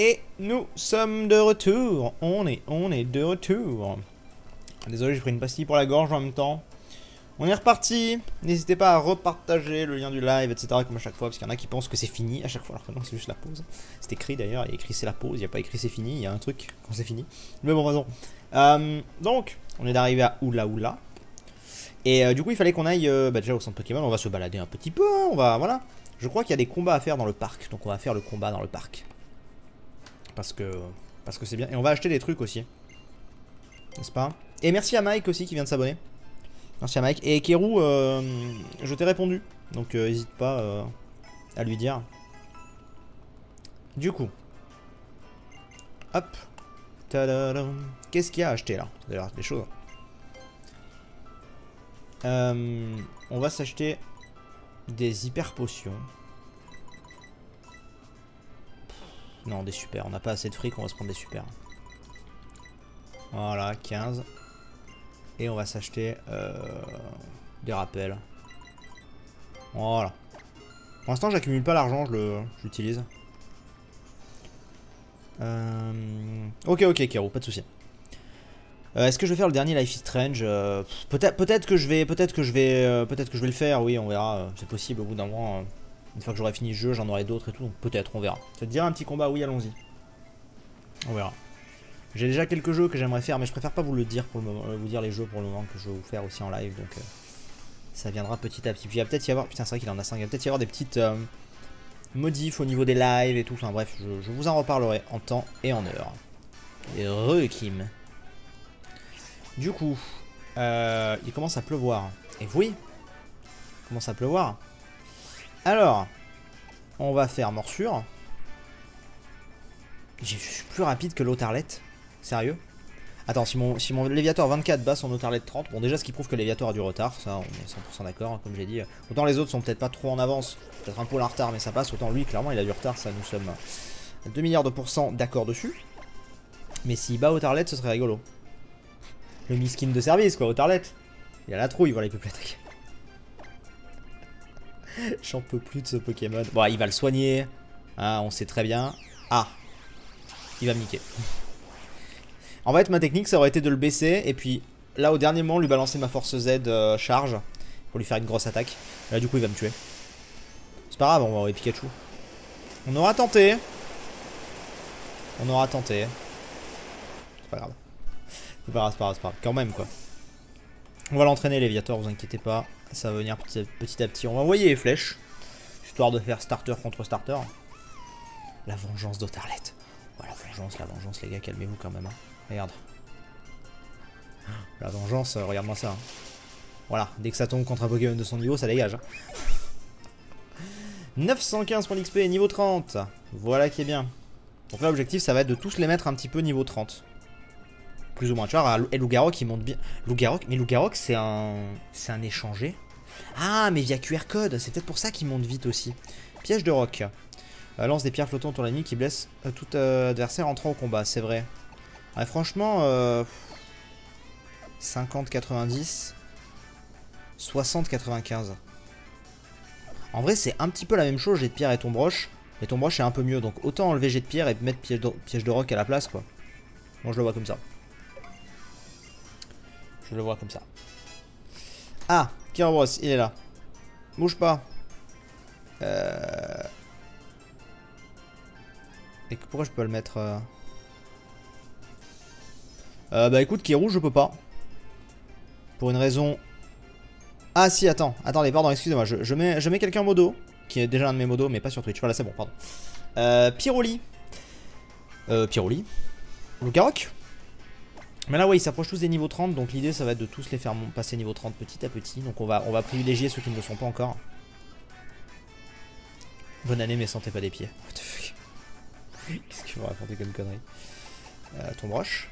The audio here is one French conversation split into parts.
Et nous sommes de retour. On est de retour. Désolé, j'ai pris une pastille pour la gorge en même temps. On est reparti. N'hésitez pas à repartager le lien du live, etc. comme à chaque fois, parce qu'il y en a qui pensent que c'est fini à chaque fois, alors que non, c'est juste la pause. C'est écrit d'ailleurs, il y a écrit c'est la pause, il n'y a pas écrit c'est fini, il y a un truc quand c'est fini. Mais bon, raison. Donc, on est arrivé à Oula Oula. Et du coup, il fallait qu'on aille déjà au centre Pokémon. On va se balader un petit peu. On va, voilà. Je crois qu'il y a des combats à faire dans le parc. Donc, on va faire le combat dans le parc. Parce que c'est bien. Et on va acheter des trucs aussi. N'est-ce pas? Et merci à Mike aussi qui vient de s'abonner. Merci à Mike. Et Kerou, je t'ai répondu. Donc, n'hésite pas à lui dire. Du coup. Hop. Tadadam. Qu'est-ce qu'il y a à acheter là? Vous allez voir des choses. On va s'acheter des hyper potions. Non, des super. On n'a pas assez de fric, on va se prendre des super. Voilà, 15. Et on va s'acheter des rappels. Voilà. Pour l'instant, j'accumule pas l'argent, je l'utilise. Ok, Kero, pas de souci. Est-ce que je vais faire le dernier Life is Strange? Peut-être que je vais le faire, oui, on verra. C'est possible au bout d'un moment. Une fois que j'aurai fini le jeu, j'en aurai d'autres et tout, donc peut-être, on verra. Ça te dirait un petit combat? Oui, allons-y. On verra. J'ai déjà quelques jeux que j'aimerais faire, mais je préfère pas vous le dire pour le moment, vous dire les jeux pour le moment que je vais vous faire aussi en live, donc ça viendra petit à petit. Puis il va peut-être y avoir, putain c'est vrai qu'il en a 5, il va peut-être y avoir des petites modifs au niveau des lives et tout, enfin bref, je vous en reparlerai en temps et en heure. Et re-Kim. Du coup, il commence à pleuvoir. Et oui, il commence à pleuvoir. Alors, on va faire morsure. Je suis plus rapide que l'Autarlette. Sérieux? Attends, si mon Léviator 24 bat son Autarlette 30, bon déjà ce qui prouve que le Léviator a du retard, ça on est 100% d'accord, hein, comme j'ai dit. Autant les autres sont peut-être pas trop en avance, peut-être un peu en retard mais ça passe, autant lui clairement il a du retard, ça nous sommes à 2 milliards de pourcents d'accord dessus. Mais s'il bat Autarlette ce serait rigolo. Le miskin de service quoi, Autarlette. Il a la trouille, voilà il peut plus attaquer. J'en peux plus de ce Pokémon. Bon il va le soigner, hein, on sait très bien. Ah, il va me niquer. En fait, ma technique, ça aurait été de le baisser et puis là, au dernier moment, lui balancer ma force Z charge pour lui faire une grosse attaque. Et là, du coup, il va me tuer. C'est pas grave, on va envoyer Pikachu. On aura tenté. On aura tenté. C'est pas grave. C'est pas grave. Quand même, quoi. On va l'entraîner, Léviator, vous inquiétez pas. Ça va venir petit à petit. On va envoyer les flèches, histoire de faire starter contre starter. La vengeance d'Autarlette. Oh, la vengeance, les gars, calmez-vous quand même. Hein. Regarde. La vengeance, regarde-moi ça. Hein. Voilà, dès que ça tombe contre un Pokémon de son niveau, ça dégage. Hein. 915 points d'XP, niveau 30. Voilà qui est bien. Donc là, l'objectif, ça va être de tous les mettre un petit peu niveau 30. Plus ou moins. Tu vois, et Lougarok, il monte bien. Mais Lougarok, c'est un échangé. Ah, mais via QR code. C'est peut-être pour ça qu'il monte vite aussi. Piège de roc. Lance des pierres flottantes autour de l'ennemi qui blesse tout adversaire entrant au combat. C'est vrai. Ouais, franchement, 50-90, 60-95. En vrai, c'est un petit peu la même chose, jet de pierre et ton broche. Mais ton broche est un peu mieux, donc autant enlever jet de pierre et mettre piège de roc à la place, quoi. Moi, je le vois comme ça. Je le vois comme ça. Ah, Kerberos, il est là. Bouge pas. Et pourquoi je peux le mettre bah écoute, Kérou, je peux pas. Pour une raison... Ah si, attendez, pardon, excusez-moi. Je mets quelqu'un en modo, qui est déjà l'un de mes modos, mais pas sur Twitch. Voilà, c'est bon, pardon. Pyroli. Pyroli. Lougarok. Mais là, ouais, ils s'approchent tous des niveaux 30, donc l'idée, ça va être de tous les faire passer niveau 30 petit à petit. Donc on va privilégier ceux qui ne le sont pas encore. Bonne année, mais sentez pas des pieds. What the fuck. Qu'est-ce qu'il va raconter comme connerie? Ton broche.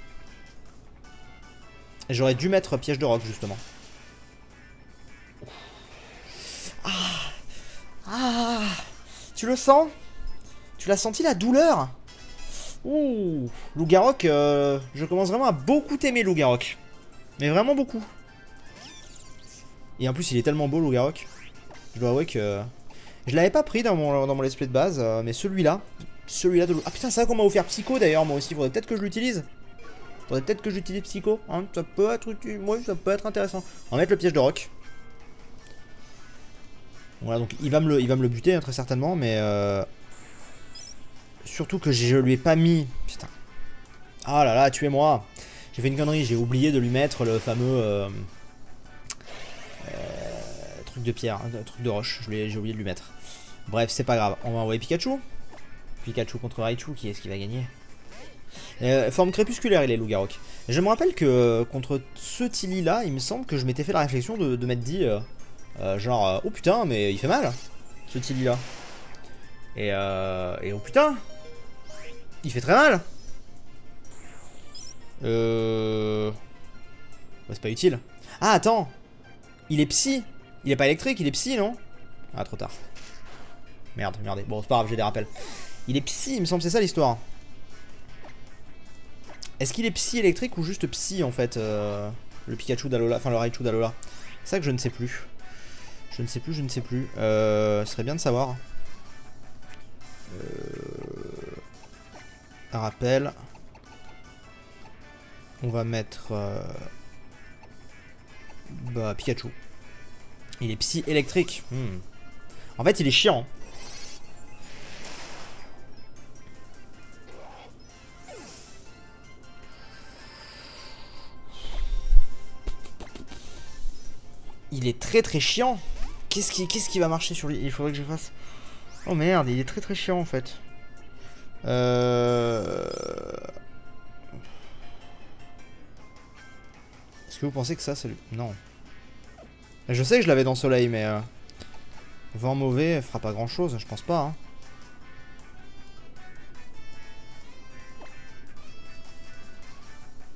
J'aurais dû mettre piège de roc justement. Ah, tu le sens? Tu l'as senti la douleur? Ouh, Lougarok, je commence vraiment à beaucoup t'aimer Lougarok. Mais vraiment beaucoup. Et en plus il est tellement beau Lougarok. Je dois avouer que... Je l'avais pas pris dans mon let's play de base, mais celui-là, Celui-là de l'eau. Ah putain, c'est vrai qu'on m'a offert Psycho d'ailleurs, moi aussi. Faudrait peut-être que je l'utilise. Faudrait peut-être que j'utilise Psycho. Hein. Ça peut être utile. Ouais, ça peut être intéressant. On va mettre le piège de roc. Voilà, donc il va me le buter, hein, très certainement, mais surtout que je lui ai pas mis. Putain. Ah là là, tuez-moi. J'ai fait une connerie, j'ai oublié de lui mettre le fameux truc de pierre, truc de roche. J'ai oublié de lui mettre. Bref, c'est pas grave. On va envoyer Pikachu. Pikachu contre Raichu, qui est-ce qui va gagner? Forme crépusculaire, il est Loup-Garok. Je me rappelle que contre ce Tilly là, il me semble que je m'étais fait la réflexion de m'être dit genre oh putain, mais il fait mal ce Tilly là. Et oh putain, il fait très mal. Bah, c'est pas utile. Ah attends, il est psy. Il est pas électrique, il est psy non? Ah trop tard. Merde, merde. Bon c'est pas grave, j'ai des rappels. Il est psy, il me semble, c'est ça l'histoire. Est-ce qu'il est psy électrique ou juste psy en fait le Pikachu d'Alola, enfin le Raichu d'Alola? C'est ça que je ne sais plus. Je ne sais plus, je ne sais plus. Ce serait bien de savoir. Un rappel. On va mettre bah, Pikachu. Il est psy électrique. En fait, il est chiant. Il est très très chiant. Qu'est-ce qui va marcher sur lui? Il faudrait que je fasse. Oh merde, il est très très chiant en fait. Est-ce que vous pensez que ça c'est lui? Non. Je sais que je l'avais dans Soleil, mais vent mauvais fera pas grand chose, je pense pas. Hein.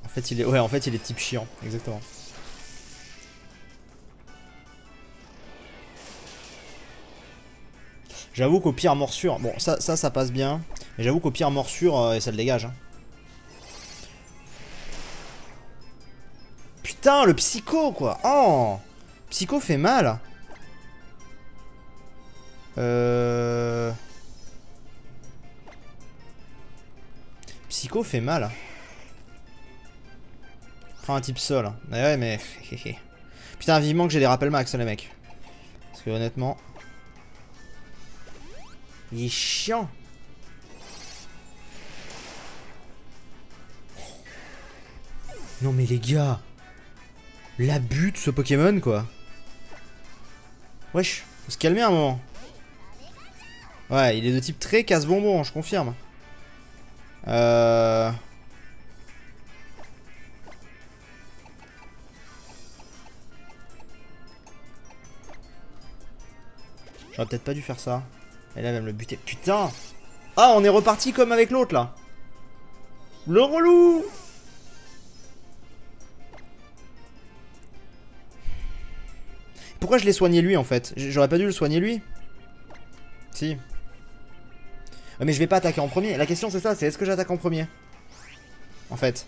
En fait, il est, ouais, en fait, il est type chiant, exactement. J'avoue qu'au pire morsure, bon ça passe bien, mais j'avoue qu'au pire morsure, ça le dégage. Hein. Putain, le psycho quoi. Oh, psycho fait mal. Psycho fait mal. Prends un type sol. Ouais mais... Putain, vivement que j'ai des rappels max les mecs. Parce que honnêtement... Il est chiant. Non mais les gars. L'abus de ce Pokémon quoi. Wesh, faut se calmer un moment. Ouais, il est de type très casse-bonbon, je confirme. J'aurais peut-être pas dû faire ça. Et là, elle va me le buter. Putain! Ah, on est reparti comme avec l'autre, là. Le relou! Pourquoi je l'ai soigné lui, en fait? J'aurais pas dû le soigner lui? Si. Mais je vais pas attaquer en premier. La question, c'est ça, c'est est-ce que j'attaque en premier? En fait.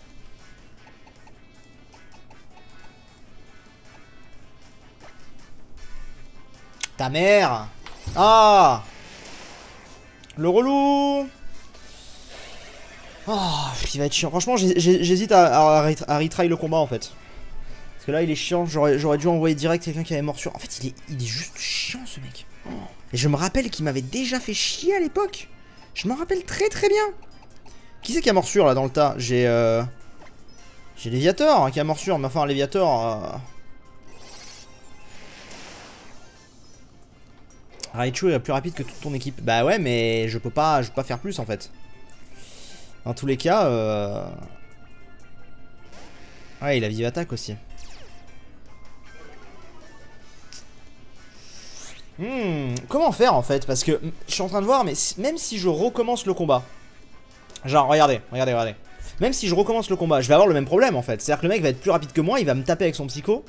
Ta mère! Ah! Le relou! Oh, il va être chiant. Franchement, j'hésite à retry le combat en fait. Parce que là, il est chiant. J'aurais dû envoyer direct quelqu'un qui avait morsure. En fait, il est juste chiant ce mec. Oh. Et je me rappelle qu'il m'avait déjà fait chier à l'époque. Je m'en rappelle très très bien. Qui c'est qui a morsure là dans le tas? J'ai Léviator hein, qui a morsure. Mais enfin, Léviator. Raichu est plus rapide que toute ton équipe. Bah ouais, mais je peux pas faire plus en fait. Dans tous les cas, ouais, il a vive attaque aussi. Comment faire en fait? Parce que je suis en train de voir, mais même si je recommence le combat, genre regardez. Même si je recommence le combat, je vais avoir le même problème en fait. C'est-à-dire que le mec va être plus rapide que moi, il va me taper avec son psycho.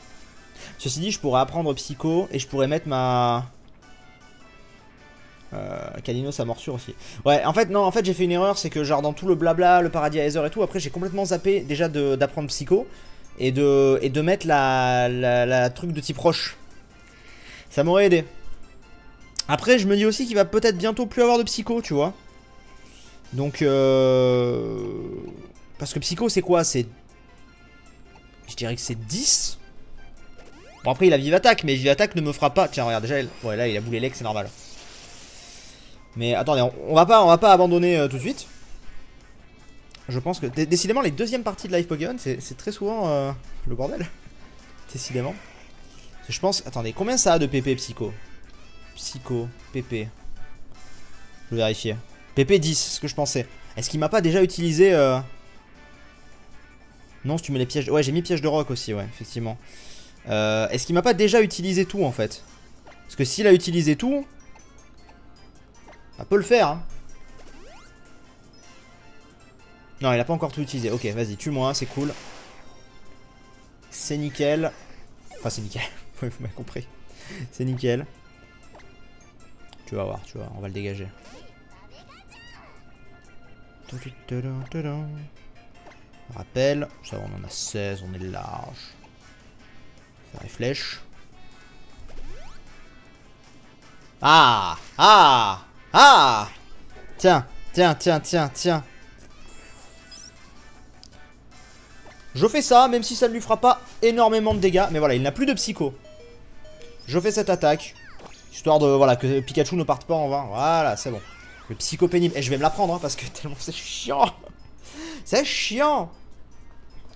Ceci dit, je pourrais apprendre psycho et je pourrais mettre ma... Canino sa morsure aussi. Ouais, en fait, non, en fait, j'ai fait une erreur. C'est que, genre, dans tout le blabla, le paradis à Aether et tout, après, j'ai complètement zappé déjà d'apprendre psycho et de mettre la truc de type roche. Ça m'aurait aidé. Après, je me dis aussi qu'il va peut-être bientôt plus avoir de psycho, tu vois. Donc, parce que Psycho, c'est quoi? C'est... Je dirais que c'est 10. Bon, après, il a Vive Attaque, mais Vive Attaque ne me fera pas... Tiens, regarde, déjà, ouais, là, il a boulé Lec, c'est normal. Mais attendez, on va pas abandonner tout de suite. Je pense que... Décidément, les deuxièmes parties de Live Pokémon, c'est très souvent le bordel. Décidément. Je pense... Attendez, combien ça a de PP, Psycho? Psycho, PP. Je vais vérifier. PP 10, c'est ce que je pensais. Est-ce qu'il m'a pas déjà utilisé... Non, si tu mets les pièges... Ouais, j'ai mis piège de roc aussi, ouais, effectivement. Est-ce qu'il m'a pas déjà utilisé tout, en fait? Parce que s'il a utilisé tout... Ça peut le faire, hein. Non, il a pas encore tout utilisé. Ok, vas-y, tue-moi, c'est cool. C'est nickel. Enfin, c'est nickel. Vous m'avez compris. C'est nickel. Tu vas voir, on va le dégager. Rappel, ça on en a 16, on est large. Faire les flèches. Ah! Ah! Ah! Tiens. Je fais ça, même si ça ne lui fera pas énormément de dégâts. Mais voilà, il n'a plus de psycho. Je fais cette attaque. Histoire de, voilà, que Pikachu ne parte pas en vain. Voilà, c'est bon. Le psycho pénible. Et je vais me la prendre, hein, parce que tellement c'est chiant. C'est chiant.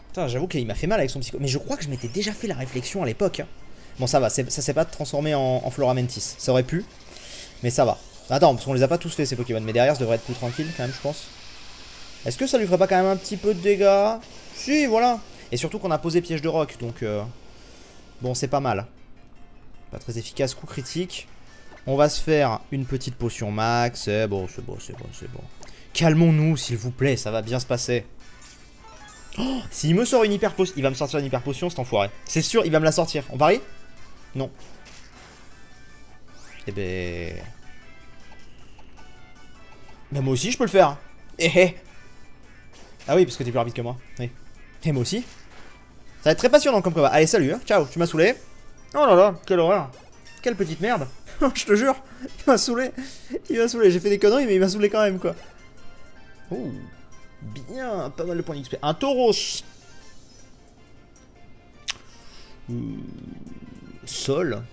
Putain, j'avoue qu'il m'a fait mal avec son psycho. Mais je crois que je m'étais déjà fait la réflexion à l'époque. Hein. Bon, ça va, ça s'est pas transformé en Floramentis. Ça aurait pu. Mais ça va. Attends, parce qu'on les a pas tous fait ces Pokémon. Mais derrière, ça devrait être plus tranquille quand même, je pense. Est-ce que ça lui ferait pas quand même un petit peu de dégâts? Si, voilà. Et surtout qu'on a posé piège de roc. Donc, bon, c'est pas mal. Pas très efficace, coup critique. On va se faire une petite potion max. C'est bon. Calmons-nous, s'il vous plaît, ça va bien se passer. Oh, s'il me sort une hyper potion, il va me sortir une hyper potion, cet enfoiré. C'est sûr, il va me la sortir. On parie? Non. Eh ben... Ben moi aussi, je peux le faire. Ah oui, parce que t'es plus rapide que moi. Oui. Et moi aussi. Ça va être très passionnant comme combat. Allez, salut, hein. Ciao, tu m'as saoulé. Oh là là, quelle horreur. Quelle petite merde. Je te jure, il m'a saoulé. J'ai fait des conneries, mais il m'a saoulé quand même, quoi. Oh, bien, pas mal de points d'XP. Un tauros. Sol.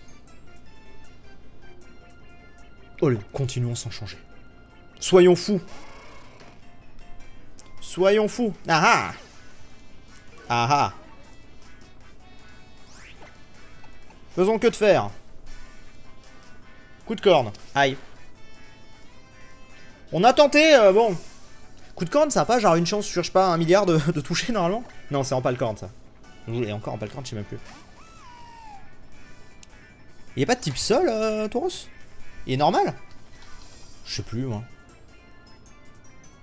Oh, continuons sans changer. Soyons fous. Ah ah. Ah ah. Faisons que de faire. Coup de corne. Aïe. On a tenté, bon. Coup de corne, ça a pas genre une chance sur, je sais pas, 1 milliard de toucher normalement? Non, c'est en palcorne ça. Et encore en palcorne, je sais même plus. Il y a pas de type sol, Tauros? Il est normal? Je sais plus, moi.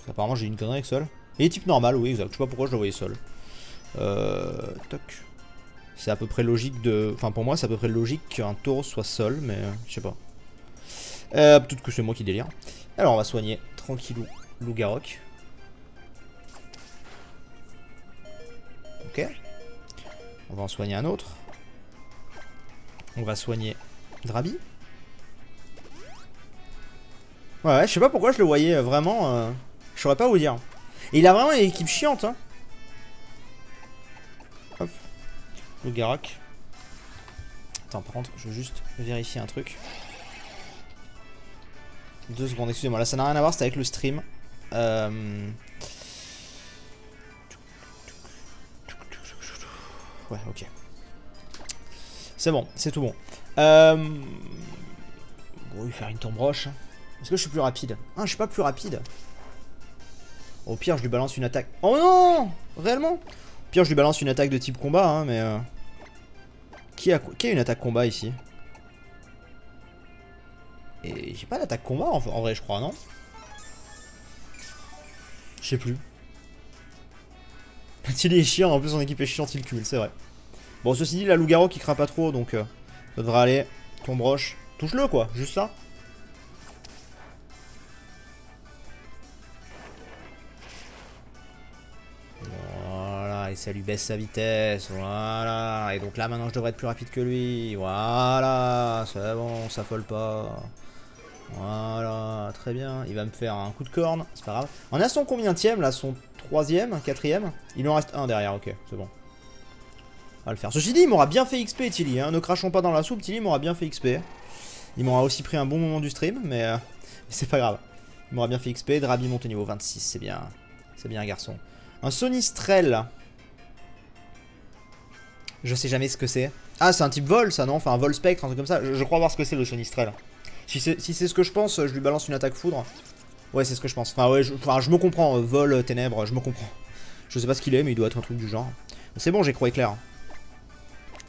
Apparemment, j'ai une connerie avec sol. Il est type normal, oui, exact. Je sais pas pourquoi je le voyais sol. Toc. C'est à peu près logique de... Enfin, pour moi, c'est à peu près logique qu'un taureau soit sol, mais je sais pas. Peut-être que c'est moi qui délire. Alors, on va soigner tranquillou Lougarok. Ok. On va en soigner un autre. On va soigner Drabi. Ouais, je sais pas pourquoi je le voyais vraiment... Je saurais pas vous dire. Et il a vraiment une équipe chiante, hein. Hop. Lougarok. Attends, par contre, je veux juste vérifier un truc. 2 secondes, excusez-moi. Là, ça n'a rien à voir, c'est avec le stream. Ouais, ok. C'est bon, c'est tout bon. Bon, il va faire une tombroche. Est-ce que je suis plus rapide? Ah, je suis pas plus rapide. Au pire, je lui balance une attaque. Oh non! Réellement? Au pire, je lui balance une attaque de type combat, hein, mais... Qui a une attaque combat ici? Et j'ai pas d'attaque combat en vrai, je crois, non? Je sais plus. Il est chiant, en plus son équipe est chiante, il cumule, c'est vrai. Bon, ceci dit, la Lougarok qui craint pas trop, donc ça devrait aller. Ton broche. Touche-le, quoi, juste ça. Voilà, et ça lui baisse sa vitesse, voilà. Et donc là, maintenant, je devrais être plus rapide que lui. Voilà, c'est bon, ça s'affole pas. Voilà, très bien. Il va me faire un coup de corne, c'est pas grave. On est à son combienième là? Son 3ème, 4ème? Il en reste un derrière, ok, c'est bon. On va le faire. Ceci dit, il m'aura bien fait XP, Tilly. Hein. Ne crachons pas dans la soupe, Tilly m'aura bien fait XP. Il m'aura aussi pris un bon moment du stream, mais c'est pas grave. Il m'aura bien fait XP. Drabi monte au niveau 26, c'est bien. C'est bien, garçon. Un Sonistrel. Je sais jamais ce que c'est. Ah, c'est un type vol, ça, non? Enfin, un vol spectre, un truc comme ça. Je crois voir ce que c'est, le Sonistrel. Si c'est ce que je pense, je lui balance une attaque foudre. Ouais, c'est ce que je pense. Enfin, ouais, je me comprends. Vol, ténèbres, je me comprends. Je sais pas ce qu'il est, mais il doit être un truc du genre. C'est bon, j'ai croyé clair.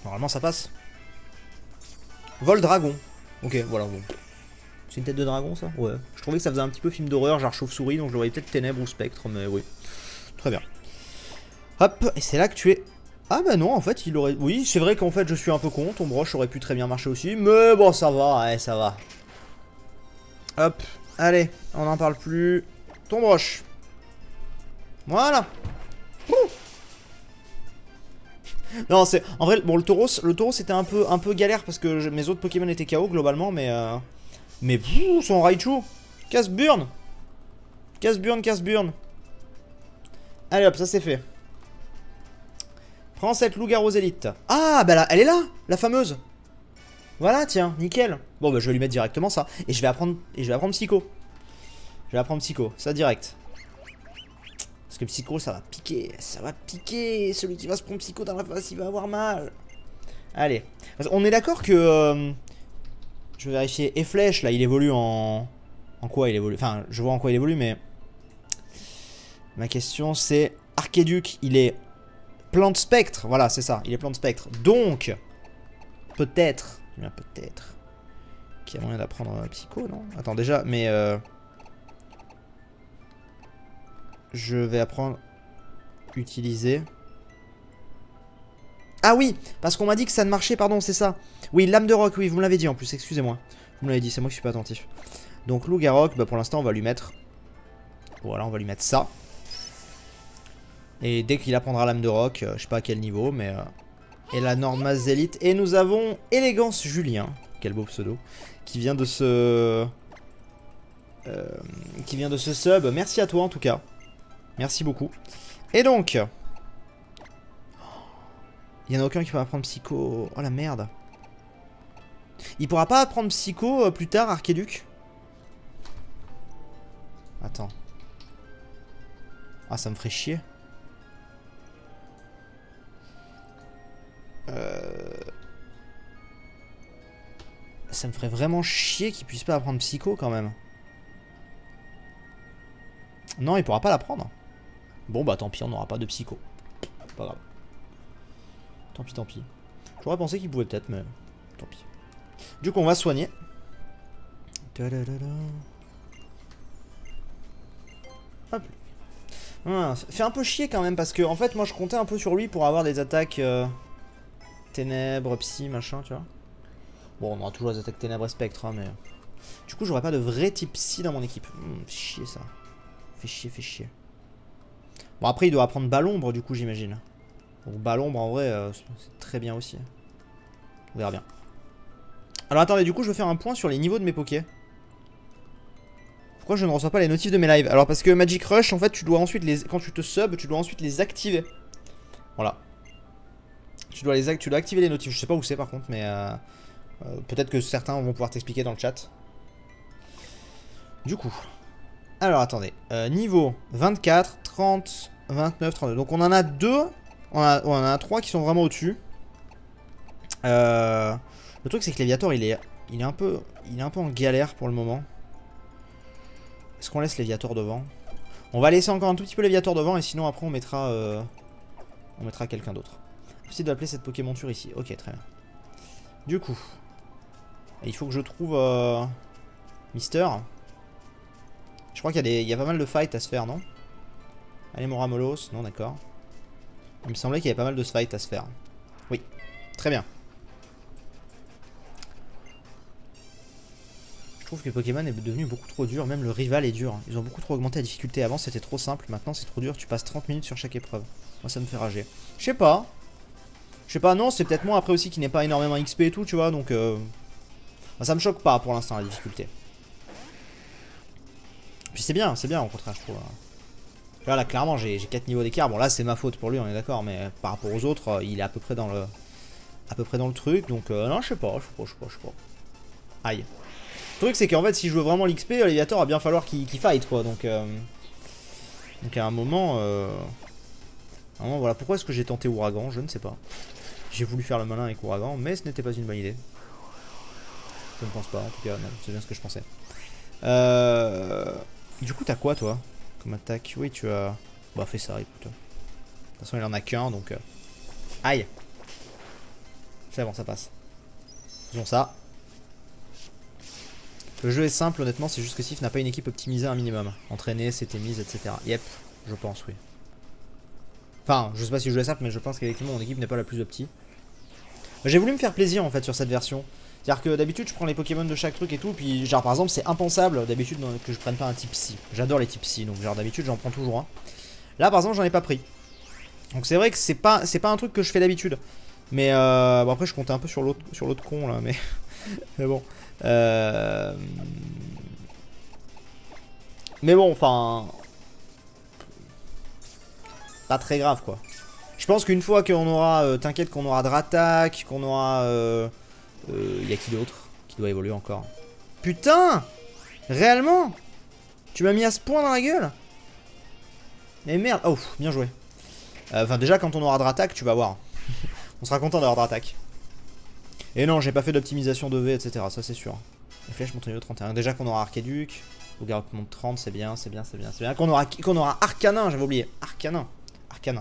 Normalement, ça passe. Vol dragon. Ok, voilà, bon. C'est une tête de dragon, ça? Ouais. Je trouvais que ça faisait un petit peu film d'horreur, genre chauve-souris, donc je le voyais peut-être ténèbres ou spectre, mais oui. Très bien. Hop, et c'est là que tu es... Ah bah non, en fait, il aurait... Oui, c'est vrai qu'en fait, je suis un peu con. Ton broche aurait pu très bien marcher aussi, mais bon, ça va, ouais, ça va. Hop, allez, on n'en parle plus. Ton broche. Voilà. Ouh. Non, c'est... En vrai, bon, le taureau c'était un peu galère parce que mes autres Pokémon étaient KO globalement, mais... Mais son Raichu. Casse-burn. Casse-burn, casse-burn. Allez hop, ça c'est fait. Prends cette loup-garou élite. Ah, bah là, elle est là, la fameuse. Voilà, tiens, nickel. Bon, bah je vais lui mettre directement ça. Et je vais apprendre Psycho. Je vais apprendre Psycho, ça direct. Parce que Psycho, ça va piquer. Ça va piquer. Celui qui va se prendre Psycho dans la face, il va avoir mal. Allez. On est d'accord que... je vais vérifier. Et Flèche, là, il évolue en... En quoi il évolue? Enfin, je vois en quoi il évolue, mais... Ma question, c'est... Archéduc, il est... Plante spectre. Voilà, c'est ça. Il est plante spectre. Donc... Peut-être... Peut-être... Qu'il y a moyen d'apprendre Psycho, non? Attends, déjà, mais... Je vais apprendre... Utiliser... Ah oui, parce qu'on m'a dit que ça ne marchait, pardon, c'est ça. Oui, lame de roc, oui, vous me l'avez dit en plus, excusez-moi. Vous me l'avez dit, c'est moi qui suis pas attentif. Donc loup-garou, bah pour l'instant on va lui mettre... Voilà, on va lui mettre ça. Et dès qu'il apprendra lame de roc, je sais pas à quel niveau, mais... Et la Normazélite. Et nous avons Élégance Julien, quel beau pseudo, qui vient de se... sub. Merci à toi en tout cas. Merci beaucoup. Et donc... Il y en a aucun qui peut apprendre Psycho. Oh la merde. Il pourra pas apprendre Psycho plus tard, Archéduc? Attends. Ah, ça me ferait chier. Ça me ferait vraiment chier qu'il puisse pas apprendre Psycho quand même. Non, il pourra pas l'apprendre. Bon bah tant pis, on n'aura pas de Psycho. Pas grave. Tant pis, tant pis. J'aurais pensé qu'il pouvait peut-être, mais tant pis. Du coup, on va soigner. Hop. Ah, ça fait un peu chier quand même, parce que en fait, moi je comptais un peu sur lui pour avoir des attaques ténèbres, psy, machin, tu vois. Bon, on aura toujours des attaques ténèbres et spectre, hein, mais... Du coup, j'aurais pas de vrai type psy dans mon équipe. Fait chier ça. Fait chier, fait chier. Bon, après, il doit apprendre Balombre, du coup, j'imagine. Donc Balombre en vrai c'est très bien aussi. On verra bien. Alors attendez, du coup je vais faire un point sur les niveaux de mes pokés. Pourquoi je ne reçois pas les notifs de mes lives? Alors parce que Magic Rush en fait tu dois ensuite les... Quand tu te sub tu dois ensuite les activer. Voilà. Tu dois activer les notifs. Je sais pas où c'est par contre, mais peut-être que certains vont pouvoir t'expliquer dans le chat. Du coup. Alors attendez. Niveau 24, 30, 29, 32. Donc on en a deux. On en a 3 qui sont vraiment au-dessus. Le truc c'est que Léviator il est un peu en galère pour le moment. Est-ce qu'on laisse Léviator devant? On va laisser encore un tout petit peu Léviator devant et sinon après on mettra quelqu'un d'autre. J'essaie d'appeler cette Pokémonture ici. Ok, très bien. Du coup, il faut que je trouve Mister. Je crois qu'il y a pas mal de fights à se faire, non? Allez, Moramolos, non, d'accord. Il me semblait qu'il y avait pas mal de fights à se faire. Oui, très bien. Je trouve que Pokémon est devenu beaucoup trop dur, même le rival est dur. Ils ont beaucoup trop augmenté la difficulté. Avant c'était trop simple, maintenant c'est trop dur, tu passes 30 minutes sur chaque épreuve. Moi ça me fait rager. Je sais pas. Non, c'est peut-être moi après aussi qui n'ai pas énormément XP et tout, tu vois, donc... Bah, ça me choque pas pour l'instant la difficulté. Puis c'est bien au contraire je trouve. Là clairement j'ai 4 niveaux d'écart. Bon là c'est ma faute pour lui, on est d'accord, mais par rapport aux autres, il est à peu près dans le truc. Donc non je sais pas. Aïe. Le truc c'est qu'en fait si je veux vraiment l'XP, Léviator va bien falloir qu'il fight quoi. Donc à un moment, voilà. Pourquoi est-ce que j'ai tenté Ouragan? Je ne sais pas. J'ai voulu faire le malin avec Ouragan, mais ce n'était pas une bonne idée. Je ne pense pas, en tout cas, non, c'est bien ce que je pensais. Du coup, t'as quoi, toi, comme attaque? Oui, tu as... Bah, fais ça, écoute. De toute façon, il en a qu'un, donc... Aïe. C'est bon, ça passe. Faisons ça. Le jeu est simple, honnêtement, c'est juste que Sif n'a pas une équipe optimisée un minimum. Entraînée, c'était mise, etc. Yep, je pense, oui. Enfin, je sais pas si le jeu est simple, mais je pense qu'effectivement, mon équipe n'est pas la plus opti. J'ai voulu me faire plaisir, en fait, sur cette version. C'est-à-dire que d'habitude je prends les Pokémon de chaque truc et tout, puis genre par exemple c'est impensable d'habitude que je prenne pas un type psy. J'adore les types psy, donc genre d'habitude j'en prends toujours un. Là par exemple j'en ai pas pris. Donc c'est vrai que c'est pas un truc que je fais d'habitude. Mais bon après je comptais un peu sur l'autre con là, mais, mais bon. Mais bon enfin... Pas très grave quoi. Je pense qu'une fois qu'on aura... T'inquiète qu'on aura Dratak, qu'on aura... y a qui d'autre qui doit évoluer encore? Putain! Réellement? Tu m'as mis à ce point dans la gueule? Mais merde! Oh, bien joué. Enfin, déjà, quand on aura Dratak, tu vas voir. On sera content d'avoir Dratak. Et non, j'ai pas fait d'optimisation de V, etc. Ça, c'est sûr. Les flèches montent au niveau 31. Déjà qu'on aura Arcaduc. Sauvegarde monte 30, c'est bien, c'est bien. Qu'on aura Arcanin, j'avais oublié. Arcanin.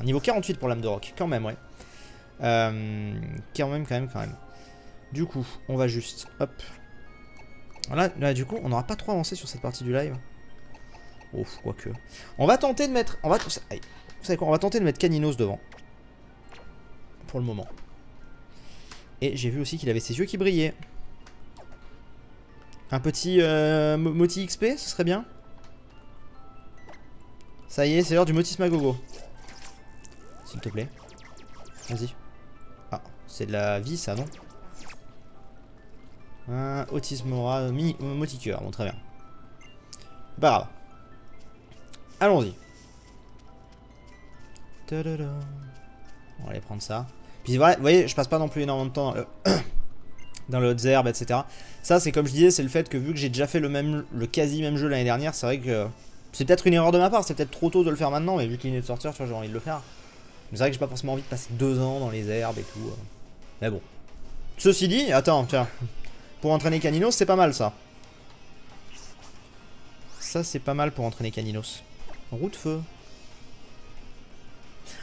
Niveau 48 pour l'âme de roc. Quand même, ouais. Quand même. Du coup, on va juste, hop. Là, du coup, on n'aura pas trop avancé sur cette partie du live. Ouf, quoique. On va tenter de mettre... Vous savez quoi? On va tenter de mettre Caninos devant. Pour le moment. Et j'ai vu aussi qu'il avait ses yeux qui brillaient. Un petit Moti XP, ce serait bien. Ça y est, c'est l'heure du Motis Magogo. S'il te plaît. Vas-y. Ah, c'est de la vie, ça, non? Autisme aura motiqueur, bon très bien. Pas grave. Allons-y. On va aller prendre ça. Puis voilà, vous voyez, je passe pas non plus énormément de temps dans le hautes herbes, etc. Ça c'est comme je disais, c'est le fait que vu que j'ai déjà fait le quasi même jeu l'année dernière, c'est vrai que c'est peut-être une erreur de ma part, c'est peut-être trop tôt de le faire maintenant, mais vu qu'il est de sortir, tu vois, j'ai envie de le faire. Mais c'est vrai que j'ai pas forcément envie de passer 2 ans dans les herbes et tout. Mais bon. Ceci dit, attends, tiens. Pour entraîner Caninos, c'est pas mal ça. Ça, c'est pas mal pour entraîner Caninos. Roue de feu.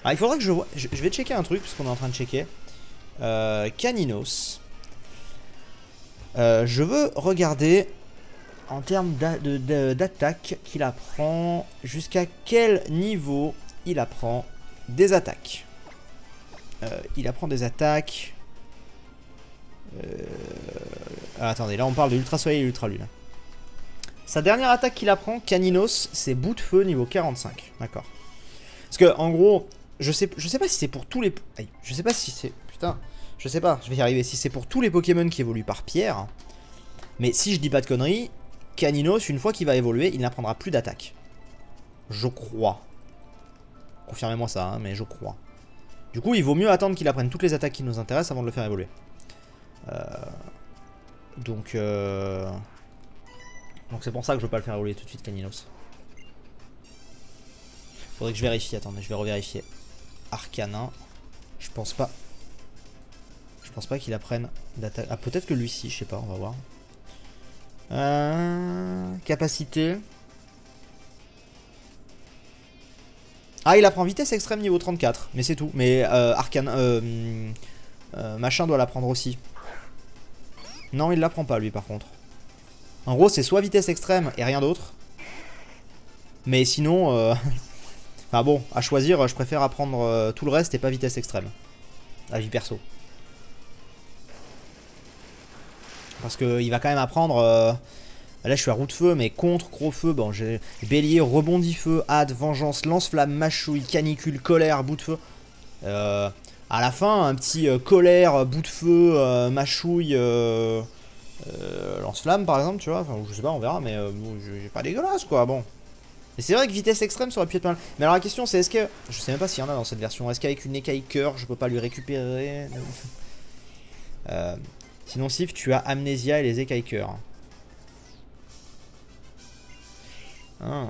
Alors, il faudra que je vois. Je vais checker un truc, puisqu'on est en train de checker. Caninos. Je veux regarder en termes d'attaque qu'il apprend. Jusqu'à quel niveau il apprend des attaques. Il apprend des attaques. Attendez, là on parle de l'ultra soleil et l'ultra lune. Sa dernière attaque qu'il apprend, Caninos, c'est bout de feu niveau 45. D'accord. Parce que en gros, je sais pas si c'est pour tous les... Aïe, je sais pas si c'est... Putain, je sais pas, je vais y arriver. Si c'est pour tous les Pokémon qui évoluent par pierre. Mais si je dis pas de conneries, Caninos, une fois qu'il va évoluer, il n'apprendra plus d'attaque. Je crois. Confirmez-moi ça, hein, mais je crois. Du coup, il vaut mieux attendre qu'il apprenne toutes les attaques qui nous intéressent avant de le faire évoluer. Donc c'est pour ça que je veux pas le faire évoluer tout de suite, Caninos. Faudrait que je vérifie, attendez, je vais revérifier. Arcanin. Je pense pas qu'il apprenne d'attaque. Ah, peut-être que lui si, je sais pas, on va voir. Capacité. Ah, il apprend vitesse extrême niveau 34, mais c'est tout. Mais Arcanin... machin doit l'apprendre aussi. Non, il l'apprend pas lui par contre. En gros, c'est soit vitesse extrême et rien d'autre. Mais sinon... Enfin bon, à choisir, je préfère apprendre tout le reste et pas vitesse extrême. À vie perso. Parce qu'il va quand même apprendre... Là, je suis à roue de feu, mais contre, gros feu. Bon, j'ai bélier, rebondit feu, hâte, vengeance, lance-flamme, mâchouille, canicule, colère, bout de feu. À la fin, un petit colère, bout de feu, mâchouille, lance-flamme par exemple, tu vois. Enfin, je sais pas, on verra, mais bon, j'ai pas dégueulasse quoi. Bon, Et c'est vrai que vitesse extrême ça aurait pu être pas mal. Mais alors la question c'est est-ce que... Je sais même pas s'il y en a dans cette version. Est-ce qu'avec une écaille cœur je peux pas lui récupérer Sinon Sif tu as Amnésia et les écailles cœur. Ah.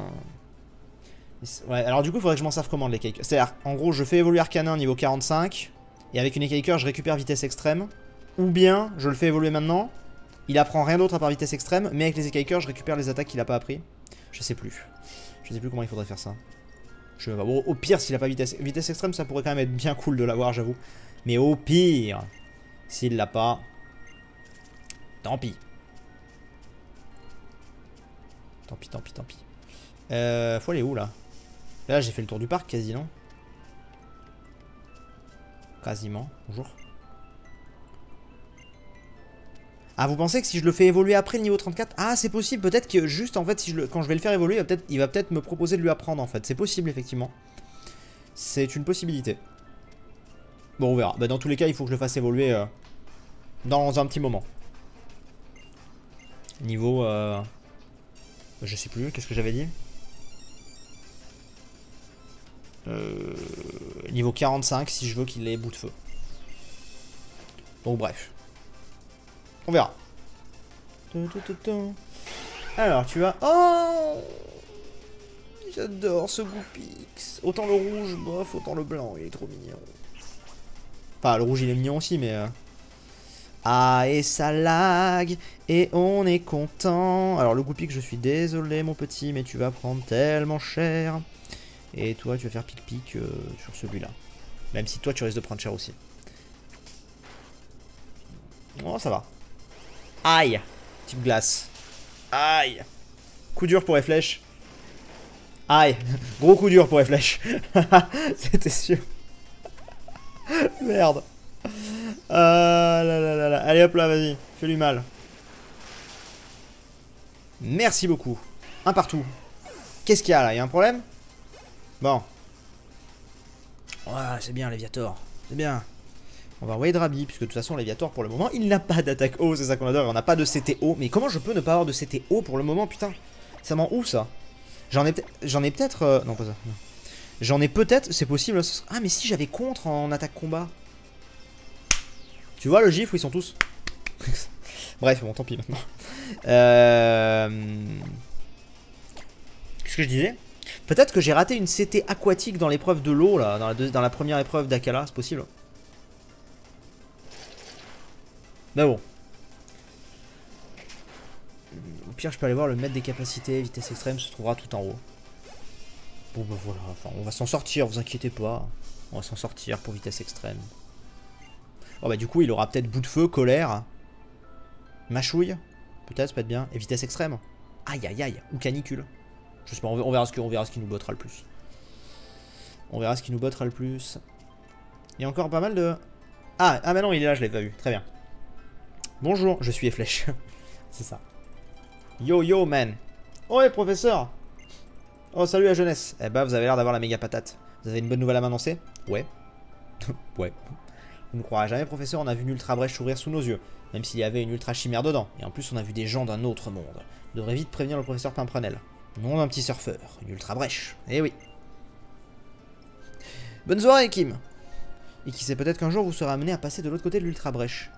Ouais, alors du coup il faudrait que je m'en serve comment de l'écaille cœur. C'est-à-dire en gros je fais évoluer Arcanin niveau 45. Et avec une écaille cœur je récupère vitesse extrême. Ou bien je le fais évoluer maintenant. Il apprend rien d'autre à part vitesse extrême. Mais avec les écailles cœur je récupère les attaques qu'il a pas appris. Je sais plus. Je sais plus comment il faudrait faire ça. Je sais pas. Bon, au pire, s'il a pas vitesse extrême, ça pourrait quand même être bien cool de l'avoir, j'avoue. Mais au pire, s'il l'a pas, tant pis. Tant pis, tant pis, tant pis. Faut aller où, là? Là, j'ai fait le tour du parc, quasi, non? Quasiment. Bonjour. Ah, vous pensez que si je le fais évoluer après le niveau 34... Ah, c'est possible, peut-être que juste, en fait, si quand je vais le faire évoluer, il va peut-être me proposer de lui apprendre, en fait. C'est possible, effectivement. C'est une possibilité. Bon, on verra. Bah, dans tous les cas, il faut que je le fasse évoluer dans un petit moment. Niveau... Je sais plus, qu'est-ce que j'avais dit niveau 45, si je veux qu'il ait bout de feu. Donc, bref. On verra. Alors, tu as... Oh, j'adore ce Goopix. Autant le rouge, bof, autant le blanc. Il est trop mignon. Enfin, le rouge, il est mignon aussi, mais... Ah, et ça lag. Et on est content. Alors, le Goopix, je suis désolé, mon petit, mais tu vas prendre tellement cher. Et toi, tu vas faire pic-pic sur celui-là. Même si toi, tu risques de prendre cher aussi. Oh, ça va. Aïe. Type glace. Aïe. Coup dur pour les flèches. Aïe. Gros coup dur pour les flèches. C'était sûr. Merde. Là, là, là, là. Allez hop là, vas-y. Fais-lui mal. Merci beaucoup. Un partout. Qu'est-ce qu'il y a là? Il y a un problème? Bon. Ouais, c'est bien, Léviator. C'est bien. On va envoyer Drabi, puisque de toute façon, Léviator, pour le moment, il n'a pas d'attaque haut, c'est ça qu'on adore, et on n'a pas de CTO. Mais comment je peux ne pas avoir de CTO pour le moment, putain? Ça m'en ouf, ça. J'en ai peut-être... non, pas ça. J'en ai peut-être, c'est possible... Ah, mais si j'avais contre en attaque combat. Tu vois le gif où ils sont tous... Bref, bon, tant pis maintenant. Qu'est-ce que je disais? Peut-être que j'ai raté une CT aquatique dans l'épreuve de l'eau, là, dans la première épreuve d'Akala, c'est possible. Mais bon. Au pire, je peux aller voir le maître des capacités, vitesse extrême, se trouvera tout en haut. Bon, bah voilà, enfin, on va s'en sortir, vous inquiétez pas. On va s'en sortir pour vitesse extrême. Oh, bah du coup, il aura peut-être bout de feu, colère. Mâchouille, peut-être, ça peut être bien. Et vitesse extrême. Aïe, aïe, aïe. Ou canicule. Je sais pas, on verra ce qui nous bottera le plus. On verra ce qui nous bottera le plus. Il y a encore pas mal de... Ah, mais non, il est là, je l'avais pas vu. Très bien. Bonjour, je suis Flèche. C'est ça. Yo, yo, man. Oh, ouais, professeur. Oh, salut la jeunesse. Eh bah, vous avez l'air d'avoir la méga patate. Vous avez une bonne nouvelle à m'annoncer? Ouais. Ouais. Vous ne croirez jamais, professeur, on a vu une ultra brèche s'ouvrir sous nos yeux. Même s'il y avait une ultra chimère dedans. Et en plus, on a vu des gens d'un autre monde. On devrait vite prévenir le professeur Pimprenel. Nom d'un petit surfeur. Une ultra brèche. Eh oui. Bonne soirée, Kim. Et qui sait, peut-être qu'un jour, vous serez amené à passer de l'autre côté de l'ultra brèche.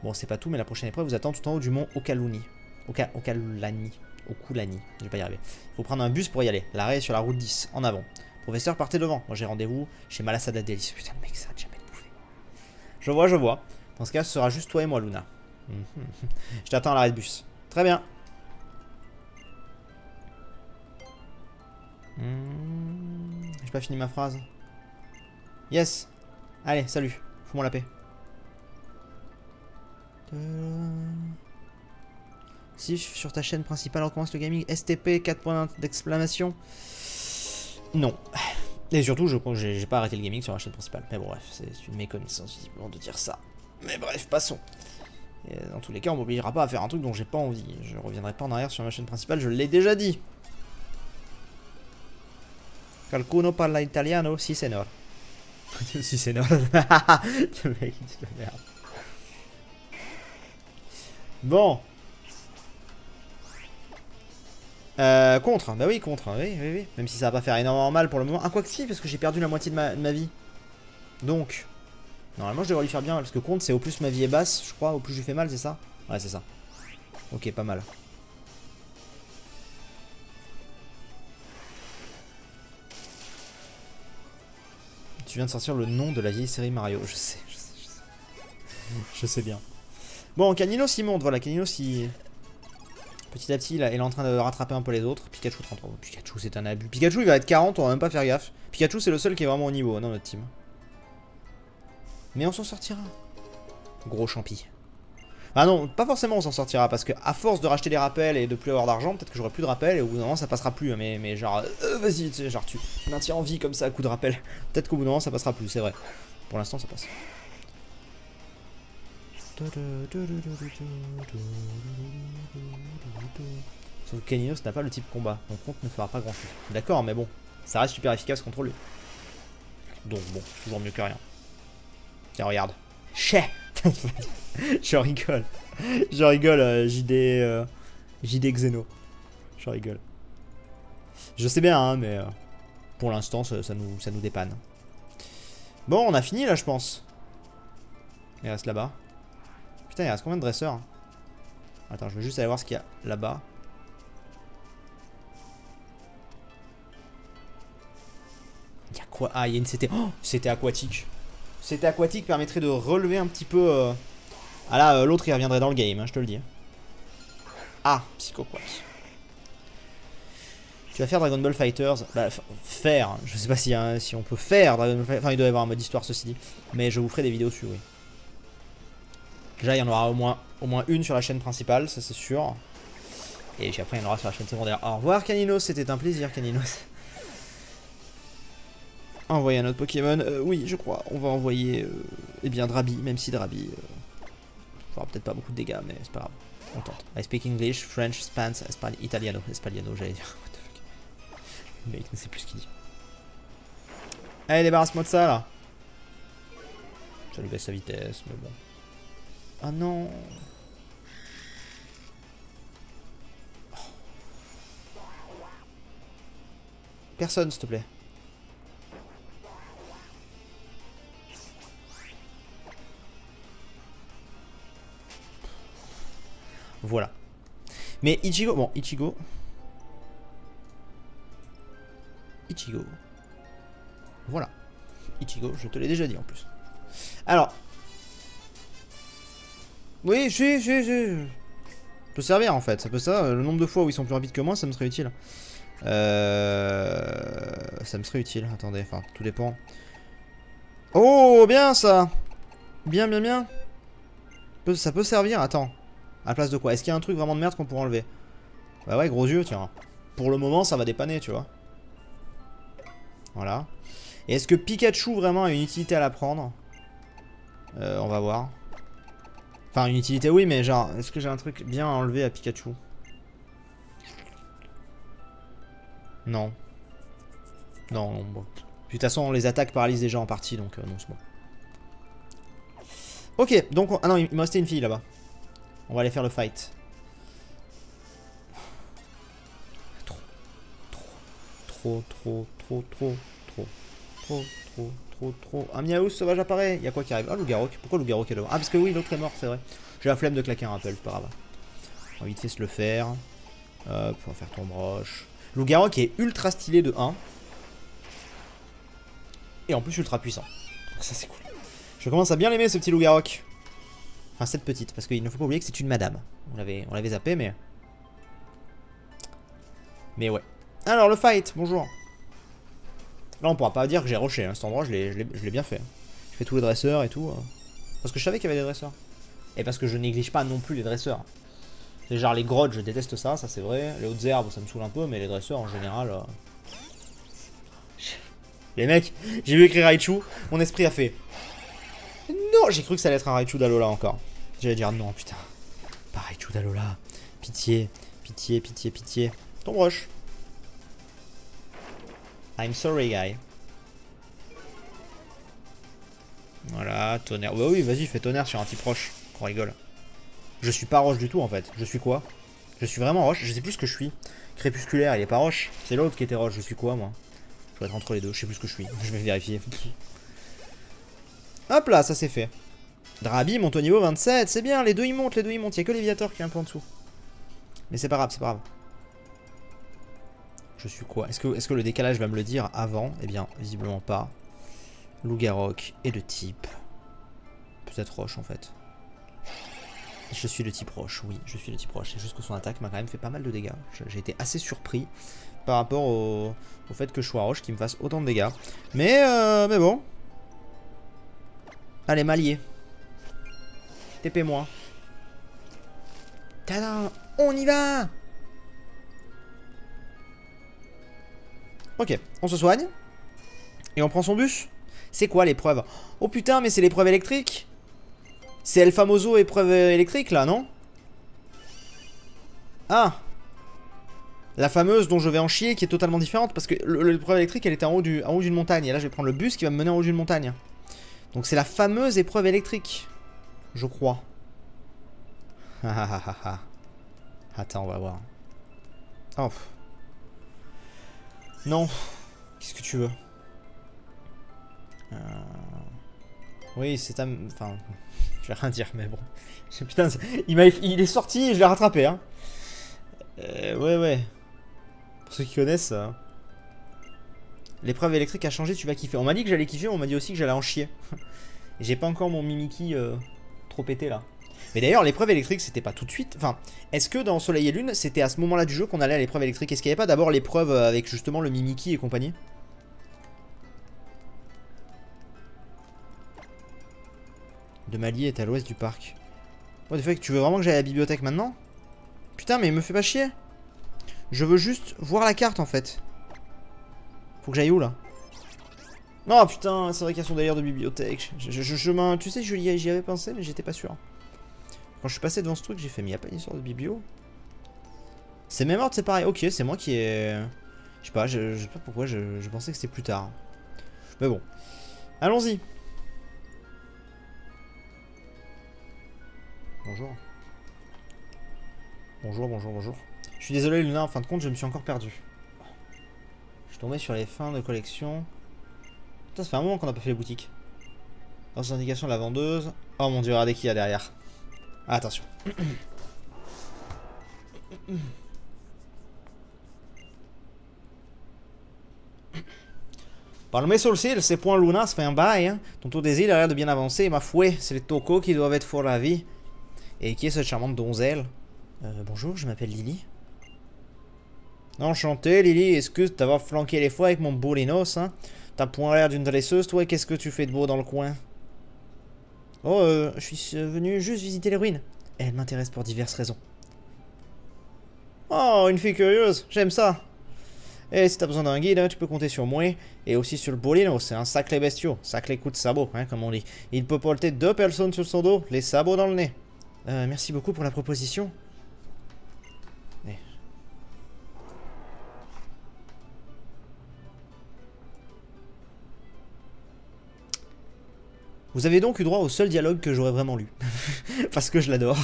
Bon, c'est pas tout, mais la prochaine épreuve vous attend tout en haut du mont Okaluni. Okulani. Je vais pas y arriver. Faut prendre un bus pour y aller. L'arrêt est sur la route 10, en avant. Professeur, partez devant. Moi, j'ai rendez-vous chez Malasada Delis. Putain, le mec, ça a jamais bouffé. Je vois, je vois. Dans ce cas, ce sera juste toi et moi, Luna. Je t'attends à l'arrêt de bus. Très bien. J'ai pas fini ma phrase. Yes. Allez, salut. Fous-moi la paix. Si sur ta chaîne principale on commence le gaming STP 4 points d'exclamation. Non. Et surtout j'ai pas arrêté le gaming sur la chaîne principale. Mais bon bref, c'est une méconnaissance visiblement de dire ça. Mais bref, passons. Et dans tous les cas on m'obligera pas à faire un truc dont j'ai pas envie. Je reviendrai pas en arrière sur ma chaîne principale, je l'ai déjà dit. Qualcuno parla italiano? Si senor. Si senor. Le mec il dit de merde. Bon. Contre, bah oui, contre, oui, oui, oui. Même si ça va pas faire énormément mal pour le moment. Ah, quoi que si, parce que j'ai perdu la moitié de ma vie. Donc, normalement je devrais lui faire bien, parce que contre c'est au plus ma vie est basse, je crois, au plus je lui fais mal, c'est ça? Ouais, c'est ça. Ok, pas mal. Tu viens de sortir le nom de la vieille série Mario, je sais, je sais, je sais. Je sais bien. Bon, Caninos il monte, voilà, Caninos il... Petit à petit, là, il est en train de rattraper un peu les autres. Pikachu 33. Pikachu, c'est un abus. Pikachu, il va être 40, on va même pas faire gaffe. Pikachu, c'est le seul qui est vraiment au niveau dans notre team. Mais on s'en sortira. Gros champi. Ah non, pas forcément on s'en sortira, parce que à force de racheter des rappels et de plus avoir d'argent, peut-être que j'aurai plus de rappels et au bout d'un moment ça passera plus. Mais genre, vas-y, tu sais, genre tu maintiens en vie comme ça à coup de rappel. Peut-être qu'au bout d'un moment ça passera plus, c'est vrai. Pour l'instant ça passe. Sauf que Caninos n'a pas le type combat, donc contre ne fera pas grand chose. D'accord, mais bon, ça reste super efficace contre lui. Donc bon, toujours mieux que rien. Tiens, regarde. Chais. Je rigole. Je rigole, JD Xeno. Je rigole. Je sais bien, hein, mais pour l'instant, ça nous dépanne. Bon, on a fini là, je pense. Il reste là-bas. Putain, il reste combien de dresseurs? Attends, je veux juste aller voir ce qu'il y a là-bas. Il y a quoi? Ah, il y a une CT. Oh, CT aquatique. CT aquatique permettrait de relever un petit peu... Ah là, l'autre il reviendrait dans le game, hein, je te le dis. Ah, Psychoquack. Tu vas faire Dragon Ball Fighters. Bah, faire. Je sais pas si on peut faire Dragon Ball Fighters. Enfin, il doit y avoir un mode histoire, ceci dit. Mais je vous ferai des vidéos dessus, oui. Déjà, il y en aura au moins une sur la chaîne principale, ça c'est sûr. Et puis après, il y en aura sur la chaîne secondaire. Au revoir, Caninos. C'était un plaisir, Caninos. Envoyer un autre Pokémon. Oui, je crois. On va envoyer eh bien Drabi, même si Drabi fera peut-être pas beaucoup de dégâts, mais c'est pas grave. On tente. I speak English, French, Spanish, Italiano, j'allais dire. What the fuck. Le mec ne sait plus ce qu'il dit. Allez, débarrasse-moi de ça là. Ça lui baisse sa vitesse, mais bon. Ah non. Oh. Personne, s'il te plaît. Voilà. Mais Ichigo, bon, Ichigo. Voilà. Ichigo, je te l'ai déjà dit en plus. Alors. Oui, ça peut servir en fait. Ça peut ça. Le nombre de fois où ils sont plus rapides que moi, ça me serait utile. Ça me serait utile. Attendez, enfin, tout dépend. Oh, bien ça. Bien, bien, bien. Ça peut servir. Attends. À la place de quoi? Est-ce qu'il y a un truc vraiment de merde qu'on pourrait enlever? Bah ouais, gros yeux, tiens. Pour le moment, ça va dépanner, tu vois. Voilà. Et est-ce que Pikachu vraiment a une utilité à la prendre? On va voir. Enfin, une utilité, oui, mais genre, est-ce que j'ai un truc bien à enlever à Pikachu? Non. Non, non, bon. De toute façon, les attaques paralysent déjà en partie, donc non, c'est bon. Ok, donc... Ah non, il me restait une fille là-bas. On va aller faire le fight. Trop. Un miaou sauvage apparaît. Il y a quoi qui arrive? Ah, Loup-Garou. Pourquoi Loup-Garou est là? Ah, parce que oui, l'autre est mort, c'est vrai. J'ai la flemme de claquer un rappel, c'est pas grave. On va vite fait se le faire. Hop, on va faire ton broche. Loup-Garou qui est ultra stylé de 1. Et en plus ultra puissant. Donc ça, c'est cool. Je commence à bien l'aimer, ce petit Loup-Garou. Enfin, cette petite, parce qu'il ne faut pas oublier que c'est une madame. On l'avait zappé, mais... Mais ouais. Alors, le fight, bonjour. Là, on pourra pas dire que j'ai rushé, hein. Cet endroit, je l'ai bien fait. Je fais tous les dresseurs et tout. Parce que je savais qu'il y avait des dresseurs. Et parce que je néglige pas non plus les dresseurs. C'est genre les grottes, je déteste ça, ça c'est vrai. Les hautes herbes, ça me saoule un peu, mais les dresseurs, en général... Les mecs, j'ai vu écrire Raichu, mon esprit a fait... Non, j'ai cru que ça allait être un Raichu d'Alola encore. J'allais dire non, putain. Pas Raichu d'Alola. Pitié, pitié, pitié, pitié. Ton brush. I'm sorry, guy. Voilà, tonnerre. Bah oui, vas-y, fais tonnerre sur un type roche. Qu'on rigole. Je suis pas roche du tout, en fait. Je suis quoi? Je suis vraiment roche, je sais plus ce que je suis. Crépusculaire, il est pas roche. C'est l'autre qui était roche, je suis quoi moi? Je dois être entre les deux, je sais plus ce que je suis. Je vais vérifier. Hop là, ça c'est fait. Drabi monte au niveau 27, c'est bien, les deux ils montent, il y a que Léviator qui est un peu en dessous. Mais c'est pas grave, c'est pas grave. Je suis quoi? Est-ce que le décalage va me le dire avant? Eh bien, visiblement pas. Loup-garroc est de type... Peut-être roche en fait. Je suis de type roche, oui, je suis de type roche. C'est juste que son attaque m'a quand même fait pas mal de dégâts. J'ai été assez surpris par rapport au fait que je sois roche, qu'il me fasse autant de dégâts. Mais bon. Allez, Malier. TP-moi. Tadam! On y va! Ok, on se soigne. Et on prend son bus. C'est quoi l'épreuve? Oh putain, mais c'est l'épreuve électrique. C'est El Famoso épreuve électrique là, non? Ah! La fameuse dont je vais en chier qui est totalement différente. Parce que l'épreuve électrique elle était en haut d'une montagne. Et là je vais prendre le bus qui va me mener en haut d'une montagne. Donc c'est la fameuse épreuve électrique. Je crois. Attends, on va voir. Oh. Non. Qu'est-ce que tu veux? Oui, c'est ta... Enfin... Je vais rien dire, mais bon. Putain, il est sorti et je l'ai rattrapé, hein. Ouais. Pour ceux qui connaissent... L'épreuve électrique a changé, tu vas kiffer. On m'a dit que j'allais kiffer, mais on m'a dit aussi que j'allais en chier. J'ai pas encore mon Mimiki trop pété, là. Mais d'ailleurs, l'épreuve électrique, c'était pas tout de suite. Enfin, est-ce que dans Soleil et Lune, c'était à ce moment-là du jeu qu'on allait à l'épreuve électrique? Est-ce qu'il n'y avait pas d'abord l'épreuve avec justement le Mimiki et compagnie? De Malier est à l'ouest du parc. What the fuck, tu veux vraiment que j'aille à la bibliothèque maintenant? Putain, mais me fais pas chier. Je veux juste voir la carte en fait. Faut que j'aille où là? Non, putain, c'est vrai qu'il y a son délire de bibliothèque. Tu sais, j'y avais pensé, mais j'étais pas sûr. Quand je suis passé devant ce truc, j'ai fait, mais y a pas une histoire de biblio? C'est même ordre, c'est pareil. Ok, c'est moi qui ai... Je sais pas, je sais pas pourquoi, je pensais que c'était plus tard. Mais bon. Allons-y. Bonjour. Bonjour. Je suis désolé Luna, en fin de compte, je me suis encore perdu. Je suis tombé sur les fins de collection. Putain, ça fait un moment qu'on n'a pas fait les boutiques. Dans les indications de la vendeuse. Oh mon dieu, regardez qui y a derrière. Ah, attention. Palmé sur le ciel, ces points Luna, ça fait un bail, hein. Ton désir a l'air de bien avancer, ma fouet, c'est les tocos qui doivent être fort ravis. Et qui est cette charmante donzelle? Bonjour, je m'appelle Lily. Enchanté, Lily, excuse d'avoir flanqué les fois avec mon bolinos, hein. T'as point l'air d'une dresseuse, toi, qu'est-ce que tu fais de beau dans le coin? Oh, je suis venu juste visiter les ruines. Elle m'intéresse pour diverses raisons. Oh, une fille curieuse, j'aime ça. Et si t'as besoin d'un guide, hein, tu peux compter sur moi. Et aussi sur le Bolino, c'est un sacré bestiau, sacré coup de sabot, hein, comme on dit. Il peut porter 2 personnes sur son dos, les sabots dans le nez. Merci beaucoup pour la proposition. Eh. Vous avez donc eu droit au seul dialogue que j'aurais vraiment lu. Parce que je l'adore.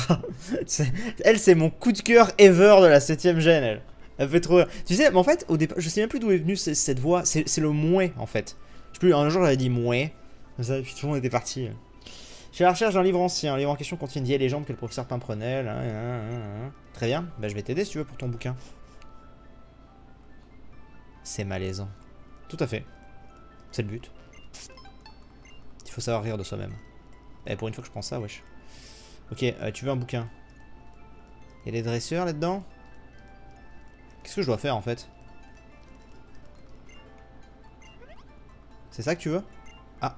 Elle, c'est mon coup de cœur ever de la 7ème gêne, elle. Elle fait trop rire. Tu sais, mais en fait, au départ, je sais même plus d'où est venue cette voix. C'est le mouais, en fait. Je sais plus, un jour j'avais dit mouais. Ça, puis tout le monde était parti. Je suis à la recherche d'un livre ancien. Le livre en question contient une vieille légende que le professeur Pimprenel. Très bien. Bah, je vais t'aider si tu veux pour ton bouquin. C'est malaisant. Tout à fait. C'est le but. Il faut savoir rire de soi-même. Et pour une fois que je prends ça, wesh. Ok, tu veux un bouquin? Il y a des dresseurs là-dedans? Qu'est-ce que je dois faire en fait? C'est ça que tu veux? Ah.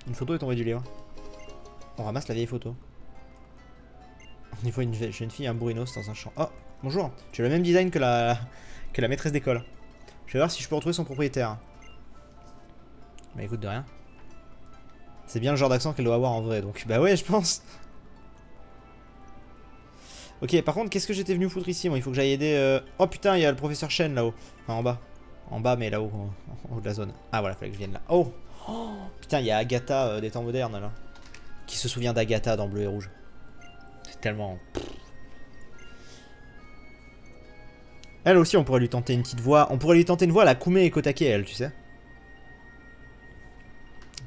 Une photo est tombée du livre. On ramasse la vieille photo. On y voit une jeune fille et un bourrinos dans un champ. Oh, bonjour. Tu as le même design que la maîtresse d'école. Je vais voir si je peux retrouver son propriétaire. Bah écoute, de rien. C'est bien le genre d'accent qu'elle doit avoir en vrai, donc bah ouais, je pense. Ok, par contre, qu'est-ce que j'étais venu foutre ici? Moi, il faut que j'aille aider... Oh putain, il y a le professeur Chen là-haut. Enfin, en bas. En bas, mais là-haut, en haut de la zone. Ah voilà, fallait que je vienne là. Oh, putain, il y a Agatha des temps modernes là. Qui se souvient d'Agatha dans Bleu et Rouge? C'est tellement... Elle aussi, on pourrait lui tenter une petite voix. On pourrait lui tenter une voix à la Kume et Kotake, elle, tu sais.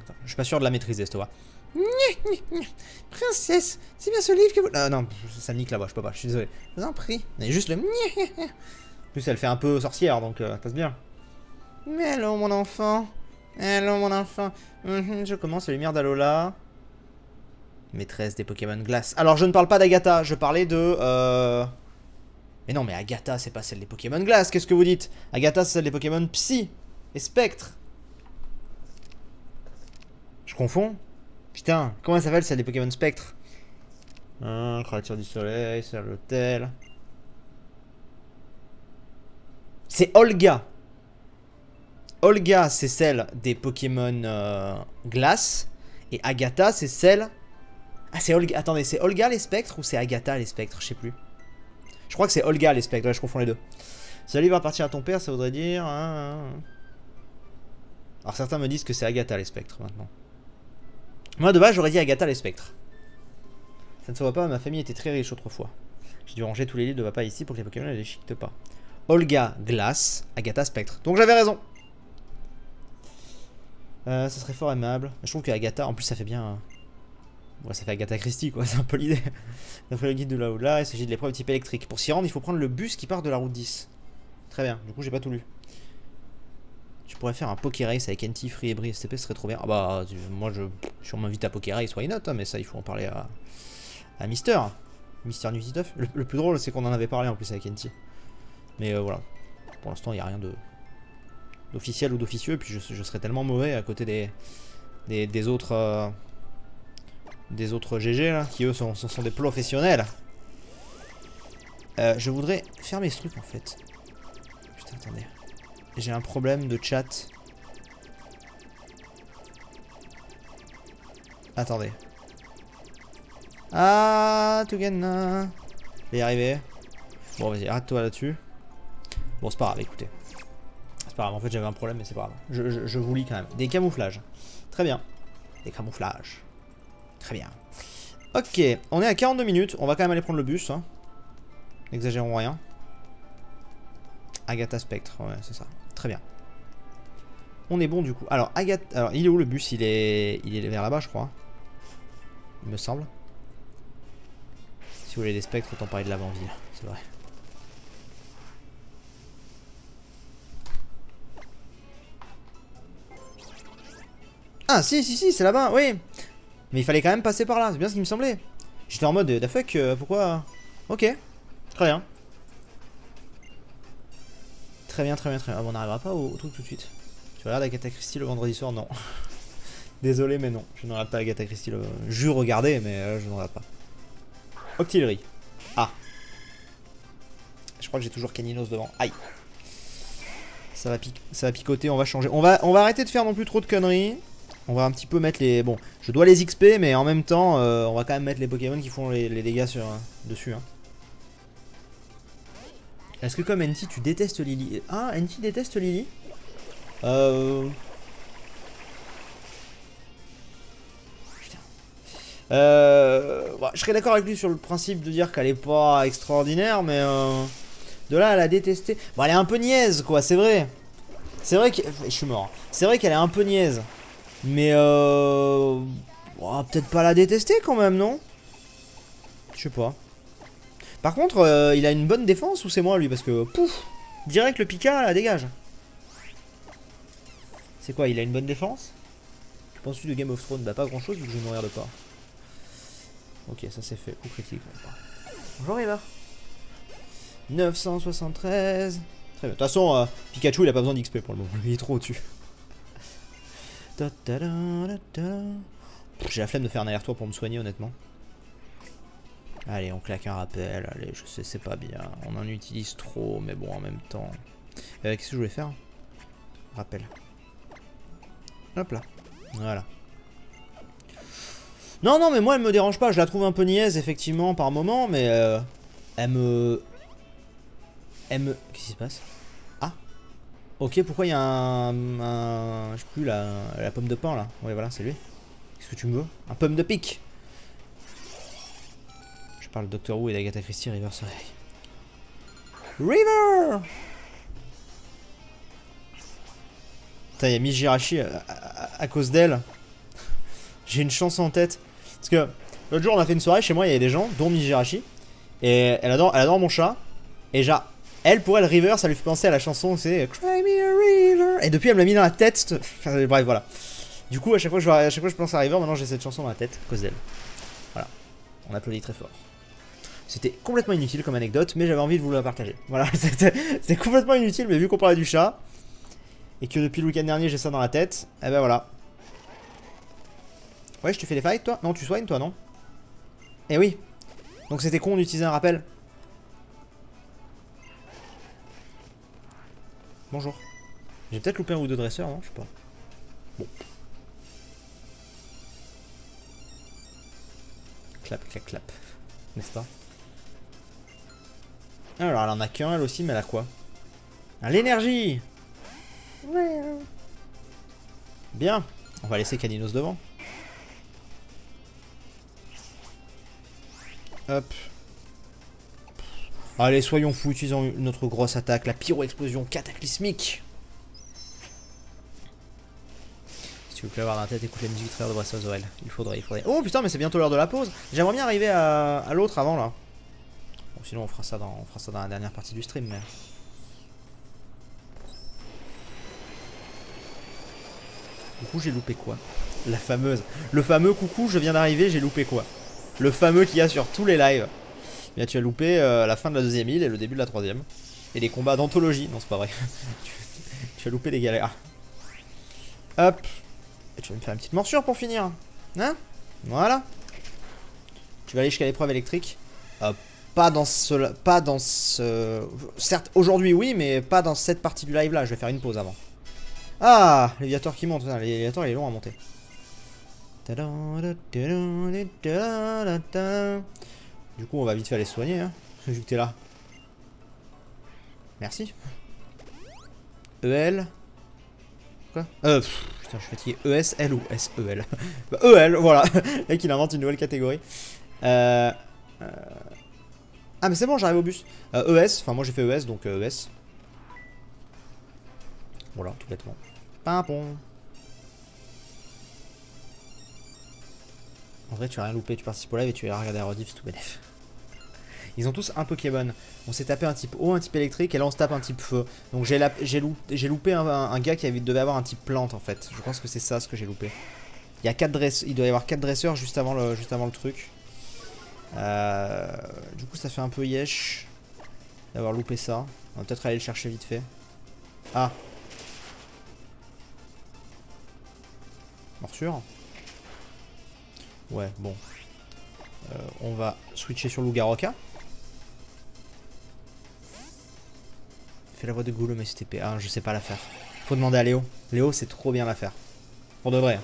Attends, je suis pas sûr de la maîtriser, cette voix. Princesse, c'est bien ce livre que vous... non, ça me nique la voix, je peux pas, je suis désolé. Je vous en prie. Mais juste le... En plus, elle fait un peu sorcière, donc ça passe bien. Mais allô, mon enfant. Allô, mon enfant. Je commence les lumières d'Alola. Maîtresse des Pokémon Glace. Alors, je ne parle pas d'Agatha, je parlais de... Mais non, mais Agatha, c'est pas celle des Pokémon Glace, qu'est-ce que vous dites? Agatha, c'est celle des Pokémon Psy et Spectre. Je confonds? Putain, comment elle s'appelle celle des Pokémon Spectre? Créature du soleil, c'est l'hôtel. C'est Olga. Olga, c'est celle des Pokémon Glace. Et Agatha, c'est celle... Ah, c'est Olga. Attendez, c'est Olga les Spectres ou c'est Agatha les Spectres? Je sais plus. Je crois que c'est Olga les Spectres. Ouais, je confonds les deux. Si le livre appartient à ton père, ça voudrait dire... Alors certains me disent que c'est Agatha les Spectres maintenant. Moi de base, j'aurais dit Agatha les Spectres. Ça ne se voit pas, ma famille était très riche autrefois. J'ai dû ranger tous les livres de papa ici pour que les Pokémon ne les chiquent pas. Olga Glace, Agatha Spectre. Donc j'avais raison. Ça serait fort aimable. Je trouve que Agatha, en plus ça fait bien... Ouais, ça fait Agatha Christie quoi, c'est un peu l'idée. D'après le guide de la Oula, il s'agit de l'épreuve type électrique. Pour s'y rendre, il faut prendre le bus qui part de la route 10. Très bien, du coup j'ai pas tout lu. Tu pourrais faire un Pokérace avec NT, Free et Brie STP, ce serait trop bien. Ah bah, moi si on m'invite à Pokérace, why not, hein, mais ça il faut en parler à Mister. Mister Nutiteuf. Le plus drôle c'est qu'on en avait parlé en plus avec NT. Mais voilà, pour l'instant il n'y a rien d'officiel ou d'officieux, et puis je serais tellement mauvais à côté des autres... des autres GG là, qui eux sont des professionnels. Je voudrais fermer ce truc en fait. Putain, attendez. J'ai un problème de chat. Attendez. Ah, Tugana. Je vais y arriver. Bon, vas-y, arrête-toi là-dessus. Bon, c'est pas grave, écoutez. C'est pas grave, en fait j'avais un problème, mais c'est pas grave. Je vous lis quand même. Des camouflages. Très bien. Des camouflages. Très bien. Ok, on est à 42 minutes. On va quand même aller prendre le bus. Hein. N'exagérons rien. Agatha Spectre, ouais, c'est ça. Très bien. On est bon du coup. Alors, Agatha. Alors, il est où le bus? Il est vers là-bas, je crois. Il me semble. Si vous voulez des spectres, autant parler de l'avant-ville. C'est vrai. Ah, si, c'est là-bas, oui. Mais il fallait quand même passer par là, c'est bien ce qui me semblait. J'étais en mode, da fuck, pourquoi... Ok, très bien. Très bien. Ah, bon, on n'arrivera pas au truc tout de suite. Tu regardes Agatha Christie le vendredi soir? Non. Désolé, mais non. Je ne regarde pas Agatha Christie le... Je regardais, mais je ne regarde pas. Octillerie. Ah. Je crois que j'ai toujours Caninos devant. Aïe. Ça va picoter, on va changer. On va arrêter de faire non plus trop de conneries. On va un petit peu mettre les... Bon, je dois les XP, mais en même temps, on va quand même mettre les Pokémon qui font les dégâts dessus. Hein. Est-ce que comme NT, tu détestes Lily? Ah, NT déteste Lily? Putain. Bon, je serais d'accord avec lui sur le principe de dire qu'elle est pas extraordinaire, mais... De là à la détester... Bon, elle est un peu niaise, quoi, c'est vrai. C'est vrai que... Je suis mort. C'est vrai qu'elle est un peu niaise. Mais bon, peut-être pas la détester quand même, non? Je sais pas. Par contre, il a une bonne défense ou c'est moi lui? Parce que, pouf, direct le Pika, la dégage. C'est quoi, il a une bonne défense? Que penses-tu de Game of Thrones? Bah pas grand chose vu que je vais mourir de peur. Ok, ça c'est fait. Coup critique. Bonjour River. 973. Très bien. De toute façon, Pikachu il a pas besoin d'XP pour le moment. Il est trop au-dessus. J'ai la flemme de faire un aller-retour pour me soigner honnêtement. Allez, on claque un rappel. Allez, je sais, c'est pas bien. On en utilise trop, mais bon, en même temps. Qu'est-ce que je voulais faire? Rappel. Hop là. Voilà. Non, mais moi, elle me dérange pas. Je la trouve un peu niaise, effectivement, par moment, mais elle me... Qu'est-ce qui se passe? Ah. Ok, pourquoi il y a je sais plus, la pomme de pain, là. Ouais, voilà, c'est lui. Qu'est-ce que tu me veux? Un pomme de pique. Je parle de Doctor Who et d'Agatha Christie, River Surrey. River. Putain, il y a Mijirachi à cause d'elle. J'ai une chanson en tête. Parce que l'autre jour, on a fait une soirée chez moi, il y avait des gens, dont Mijirachi. Et elle adore mon chat. Et genre, elle, pour elle, River, ça lui fait penser à la chanson, c'est Cry me a river. Et depuis, elle me l'a mis dans la tête. Enfin, bref, voilà. Du coup, à chaque fois que je pense à River, maintenant j'ai cette chanson dans la tête, à cause d'elle. Voilà. On applaudit très fort. C'était complètement inutile comme anecdote, mais j'avais envie de vous la partager. Voilà, c'était complètement inutile, mais vu qu'on parlait du chat, et que depuis le week-end dernier j'ai ça dans la tête, et ben voilà. Ouais, je te fais les fights, toi? Non, tu soignes, toi, non? Eh oui. Donc c'était con d'utiliser un rappel. Bonjour. J'ai peut-être loupé un ou deux dresseurs, non? Je sais pas. Bon. Clap, clap, clap. N'est-ce pas? Alors, elle en a qu'un, elle aussi, mais elle a quoi? Ah, l'énergie! Bien. On va laisser Caninos devant. Hop. Allez, soyons fous, utilisons notre grosse attaque, la pyro-explosion cataclysmique. Si tu veux plus avoir dans la tête, écoute la musique du trailer de Breath of the Wild. Il faudrait. Oh putain, mais c'est bientôt l'heure de la pause. J'aimerais bien arriver à l'autre avant là. Bon, sinon on fera ça dans la dernière partie du stream, mais. Du coup, j'ai loupé quoi? La fameuse. Le fameux coucou, je viens d'arriver, j'ai loupé quoi? Le fameux qu'il y a sur tous les lives. Bien, tu as loupé la fin de la deuxième île et le début de la troisième. Et les combats d'anthologie. Non, c'est pas vrai. tu as loupé les galères. Hop. Et tu vas me faire une petite morsure pour finir. Hein? Voilà. Tu vas aller jusqu'à l'épreuve électrique. Pas dans ce... Certes, aujourd'hui oui, mais pas dans cette partie du live là. Je vais faire une pause avant. Ah, l'éviateur qui monte. L'éviateur il est long à monter. Du coup, on va vite fait aller se soigner, hein, vu que t'es là. Merci. EL. Quoi? Putain, je suis fatigué. ESL ou SEL? Bah, EL, voilà. Le mec, il invente une nouvelle catégorie. Ah, mais c'est bon, j'arrive au bus. ES, enfin, moi j'ai fait ES, donc ES. Voilà, tout bêtement. Pimpon. En vrai, tu as rien loupé, tu participes au live et tu iras regarder la rediff, c'est tout bénef. Ils ont tous un Pokémon. On s'est tapé un type eau, un type électrique, et là on se tape un type feu. Donc j'ai loupé un gars qui devait avoir un type plante en fait. Je pense que c'est ça ce que j'ai loupé. Il y a 4 dresseurs, il doit y avoir 4 dresseurs juste avant le truc. Du coup ça fait un peu yesh d'avoir loupé ça. On va peut-être aller le chercher vite fait. Ah. Morsure. Ouais, bon. On va switcher sur Lugaroka. Fais la voix de Gollum STP. Ah, je sais pas la faire. Faut demander à Léo. Léo, c'est trop bien la faire. Pour de vrai.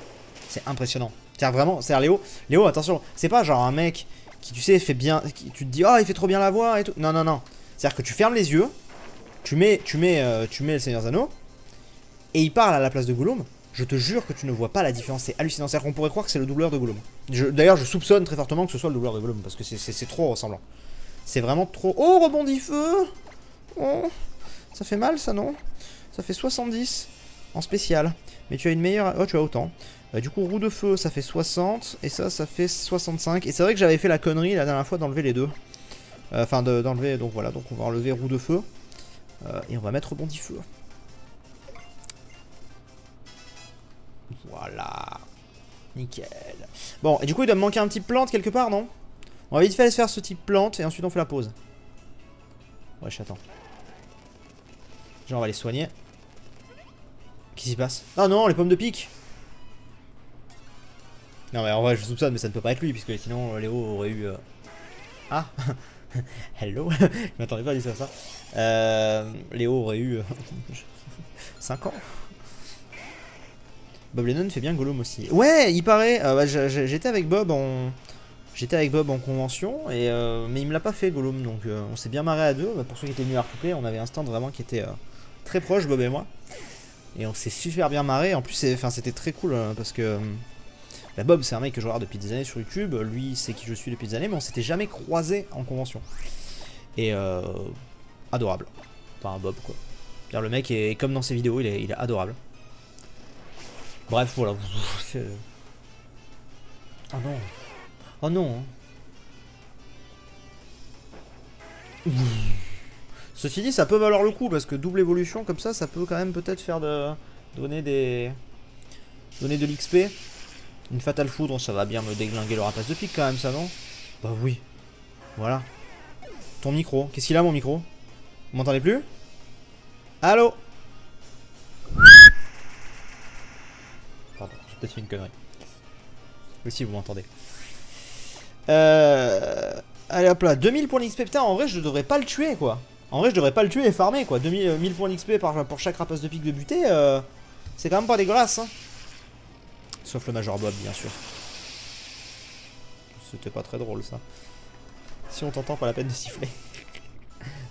C'est impressionnant. C'est-à-dire vraiment, c'est-à-dire Léo. Léo, attention, c'est pas genre un mec qui, tu sais, fait bien. Tu te dis, oh, il fait trop bien la voix et tout. Non, non, non. C'est-à-dire que tu fermes les yeux, tu mets le Seigneur des Anneaux, et il parle à la place de Gollum. Je te jure que tu ne vois pas la différence, c'est hallucinant. C'est-à-dire qu'on pourrait croire que c'est le doubleur de Gollum. D'ailleurs, je soupçonne très fortement que ce soit le doubleur de Gollum, parce que c'est trop ressemblant. C'est vraiment trop... Oh, rebondit feu. Oh, ça fait mal, ça, non? Ça fait 70 en spécial. Mais tu as une meilleure... Oh, tu as autant. Du coup, roue de feu, ça fait 60, et ça fait 65. Et c'est vrai que j'avais fait la connerie la dernière fois d'enlever les deux. Enfin, d'enlever... Donc voilà, donc on va enlever roue de feu. Et on va mettre rebondit feu. Voilà. Nickel. Bon, et du coup, il doit me manquer un petit plante quelque part, non? On va vite fait aller se faire ce type plante, et ensuite on fait la pause. Ouais, j'attends. Genre, on va les soigner. Qu'est-ce qui se passe? Ah non, les pommes de pique. Non, mais en vrai, je soupçonne, mais ça ne peut pas être lui, puisque sinon, Léo aurait eu... Ah. Hello. Je m'attendais pas à dire ça. Léo aurait eu... 5 ans. Bob Lennon fait bien Gollum aussi. Ouais, il paraît. Bah, j'étais avec Bob en... convention, et mais il me l'a pas fait Gollum, donc on s'est bien marré à deux. Bah, pour ceux qui étaient venus à recouper, on avait un stand vraiment qui était très proche, Bob et moi. Et on s'est super bien marré. En plus, c'était très cool parce que bah, Bob, c'est un mec que je regarde depuis des années sur YouTube. Lui, c'est qui je suis depuis des années, mais on s'était jamais croisé en convention. Et adorable. Enfin, Bob, quoi. Car le mec est comme dans ses vidéos, il est adorable. Bref, voilà. Oh non. Oh non. Ceci dit, ça peut valoir le coup parce que double évolution comme ça peut quand même peut-être faire donner de l'XP. Une fatale foudre, ça va bien me déglinguer le rapace de pique quand même, ça non? Bah oui. Voilà. Ton micro. Qu'est-ce qu'il a mon micro? Vous m'entendez plus? Allô? Pardon, j'ai peut-être fait une connerie. Oui, si vous m'entendez. Allez hop là, 2000 points d'XP. Putain, en vrai, je devrais pas le tuer quoi. En vrai, je devrais pas le tuer et farmer quoi. 1000 points d'XP pour chaque rapace de pique de buté, c'est quand même pas dégueulasse. Hein. Sauf le Major Bob, bien sûr. C'était pas très drôle ça. Si on t'entend, pas la peine de siffler.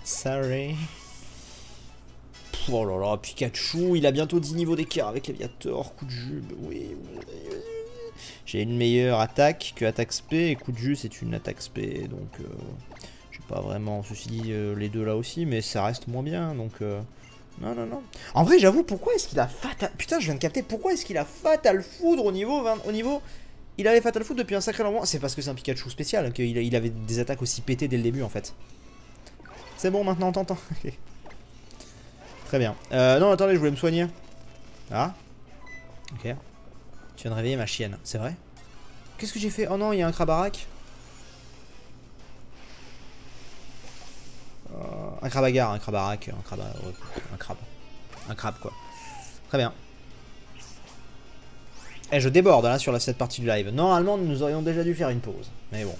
Sorry. Oh là là, Pikachu, il a bientôt 10 niveaux d'écart avec l'aviator. Coup de jus, oui. J'ai une meilleure attaque que attaque spé et coup de jus c'est une attaque spé. Donc, j'ai pas vraiment ceci dit les deux là aussi, mais ça reste moins bien. Donc, non. En vrai, j'avoue, pourquoi est-ce qu'il a fatal. Putain, je viens de capter, pourquoi est-ce qu'il a fatal foudre au niveau 20... Il avait fatal foudre depuis un sacré moment. C'est parce que c'est un Pikachu spécial, qu'il avait des attaques aussi pétées dès le début en fait. C'est bon, maintenant on t'entend. Très bien. Non, attendez, je voulais me soigner. Ah. Ok. Tu viens de réveiller ma chienne, c'est vrai? Qu'est-ce que j'ai fait? Oh non, il y a un crabarak. Un crabagar, un crabarak, un crabe. Un crabe quoi. Très bien. Eh, je déborde là sur cette partie du live. Normalement, nous aurions déjà dû faire une pause. Mais bon.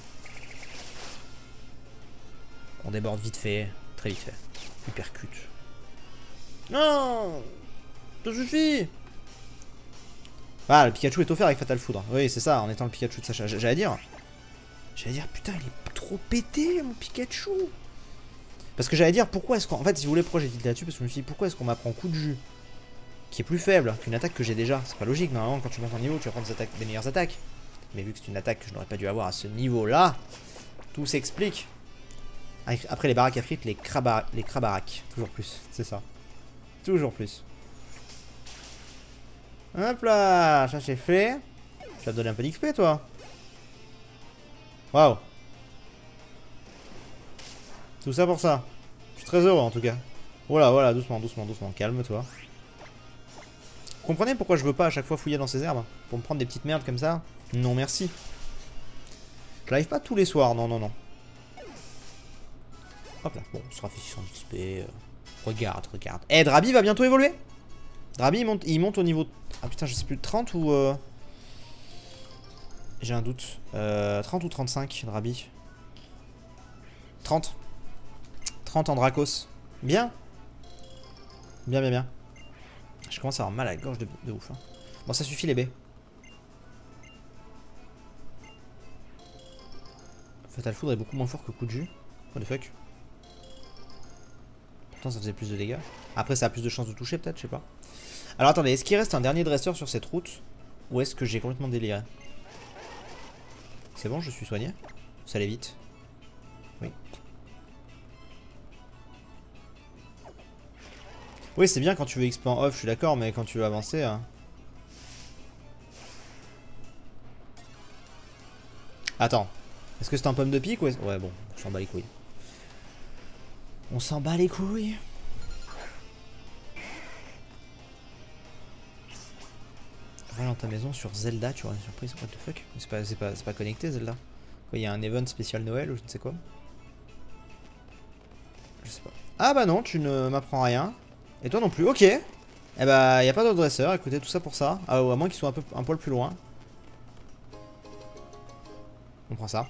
On déborde vite fait. Très vite fait. Hypercute. Non! Ça suffit! Ah, le Pikachu est offert avec Fatal Foudre. Oui, c'est ça, en étant le Pikachu de Sacha. J'allais dire, putain, il est trop pété, mon Pikachu! Parce que j'allais dire, pourquoi est-ce qu'en fait, si vous voulez, pourquoi j'ai dit là-dessus? Parce que je me suis dit, pourquoi est-ce qu'on m'apprend coup de jus qui est plus faible qu'une attaque que j'ai déjà? C'est pas logique, normalement, quand tu montes en niveau, tu vas prendre des meilleures attaques. Mais vu que c'est une attaque que je n'aurais pas dû avoir à ce niveau-là, tout s'explique. Après les baraques à frites, les crabaraques. Toujours plus, c'est ça. Toujours plus. Hop là, ça c'est fait. Tu vas te donner un peu d'XP toi. Waouh. Tout ça pour ça. Je suis très heureux en tout cas. Voilà, doucement, calme-toi. Vous comprenez pourquoi je veux pas à chaque fois fouiller dans ces herbes? Pour me prendre des petites merdes comme ça? Non merci. Je n'arrive pas tous les soirs, non. Hop là, bon, on sera fait 600 XP. Regarde. Eh, Drabi va bientôt évoluer. Drabi il monte au niveau... Ah putain, je sais plus, 30 ou... J'ai un doute. 30 ou 35, Drabi. 30. 30 en Dracos. Bien. Bien. Je commence à avoir mal à la gorge de ouf. Hein. Bon, ça suffit les baies. Fatal Foudre est beaucoup moins fort que coup de jus. What the fuck. Pourtant ça faisait plus de dégâts. Après ça a plus de chances de toucher peut-être, je sais pas. Alors attendez, est-ce qu'il reste un dernier dresseur sur cette route? Ou est-ce que j'ai complètement déliré? C'est bon, je suis soigné. Ça allait vite. Oui. Oui, c'est bien quand tu veux XP en off, je suis d'accord, mais quand tu veux avancer... Hein... Attends. Est-ce que c'est un pomme de pique ou est-ce... Ouais, bon, on s'en bat les couilles. On s'en bat les couilles. Va dans ta maison sur Zelda, tu auras une surprise, what the fuck? C'est pas connecté Zelda. Il y a un event spécial Noël ou je ne sais quoi. Je sais pas. Ah bah non, tu ne m'apprends rien. Et toi non plus, ok. Eh bah, y a pas d'autre dresseur, écoutez, tout ça pour ça. Ah, à moins qu'ils soient un poil plus loin. On prend ça.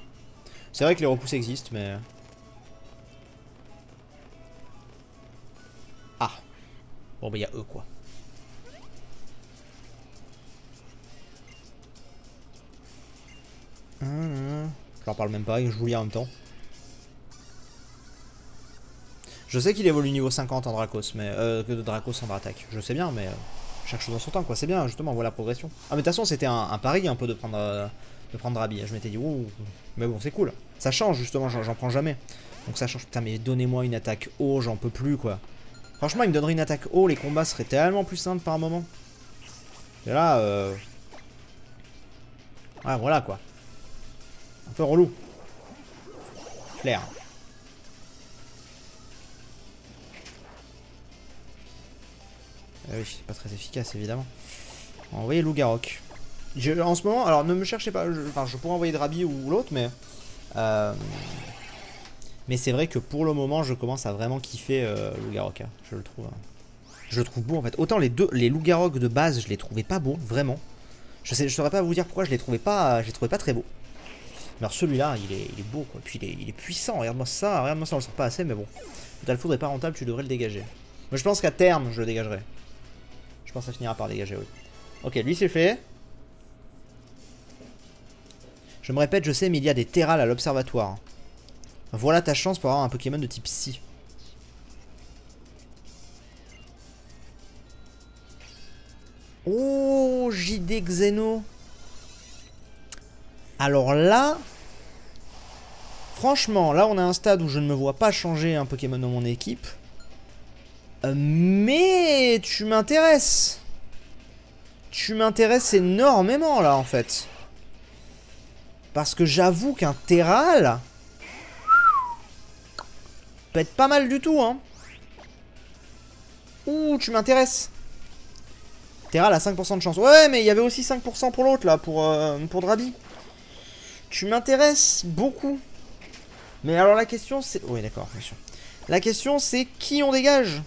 C'est vrai que les repousses existent, mais... Ah. Bon bah, y a eux, quoi. Je leur parle même pas, je vous lis en même temps. Je sais qu'il évolue niveau 50 en Dracos, mais que de Dracos en attaque. Je sais bien, mais chaque chose en son temps, quoi. C'est bien, justement, voilà la progression. Ah, mais de toute façon, c'était un pari un peu de prendre de prendre Drabi. Je m'étais dit, ouh, mais bon, c'est cool. Ça change justement, j'en prends jamais. Donc ça change. Putain, mais donnez-moi une attaque haut, j'en peux plus quoi. Franchement, il me donnerait une attaque haut, les combats seraient tellement plus simples par moment. Et là, ouais, voilà quoi. Un peu relou. Flair. Oui, c'est pas très efficace évidemment. On va envoyer Lougarok. En ce moment, alors ne me cherchez pas, enfin je pourrais envoyer Drabi ou l'autre, mais c'est vrai que pour le moment je commence à vraiment kiffer Lougarok. Hein. Je le trouve beau en fait. Autant les Lougarok de base, je les trouvais pas beaux, vraiment. Je saurais pas vous dire pourquoi je les trouvais pas très beaux. Mais alors celui-là, il est beau quoi. Puis il est puissant. Regarde-moi ça, on le sort pas assez, mais bon. Le foudre est pas rentable, tu devrais le dégager. Mais je pense qu'à terme, je le dégagerai. Je pense que ça finira par dégager, oui. Ok, lui c'est fait. Je me répète, je sais, mais il y a des Terral à l'observatoire. Voilà ta chance pour avoir un Pokémon de type Psy. Oh, JD Xeno. Alors là... Franchement, là on a un stade où je ne me vois pas changer un Pokémon dans mon équipe. Mais tu m'intéresses. Tu m'intéresses énormément là en fait. Parce que j'avoue qu'un Terral peut être pas mal du tout hein. Ouh, tu m'intéresses. Terral a 5% de chance. Ouais, mais il y avait aussi 5% pour l'autre là, pour Drabi. Tu m'intéresses beaucoup. Mais alors la question c'est... Oui d'accord, bien sûr. La question c'est qui on dégage.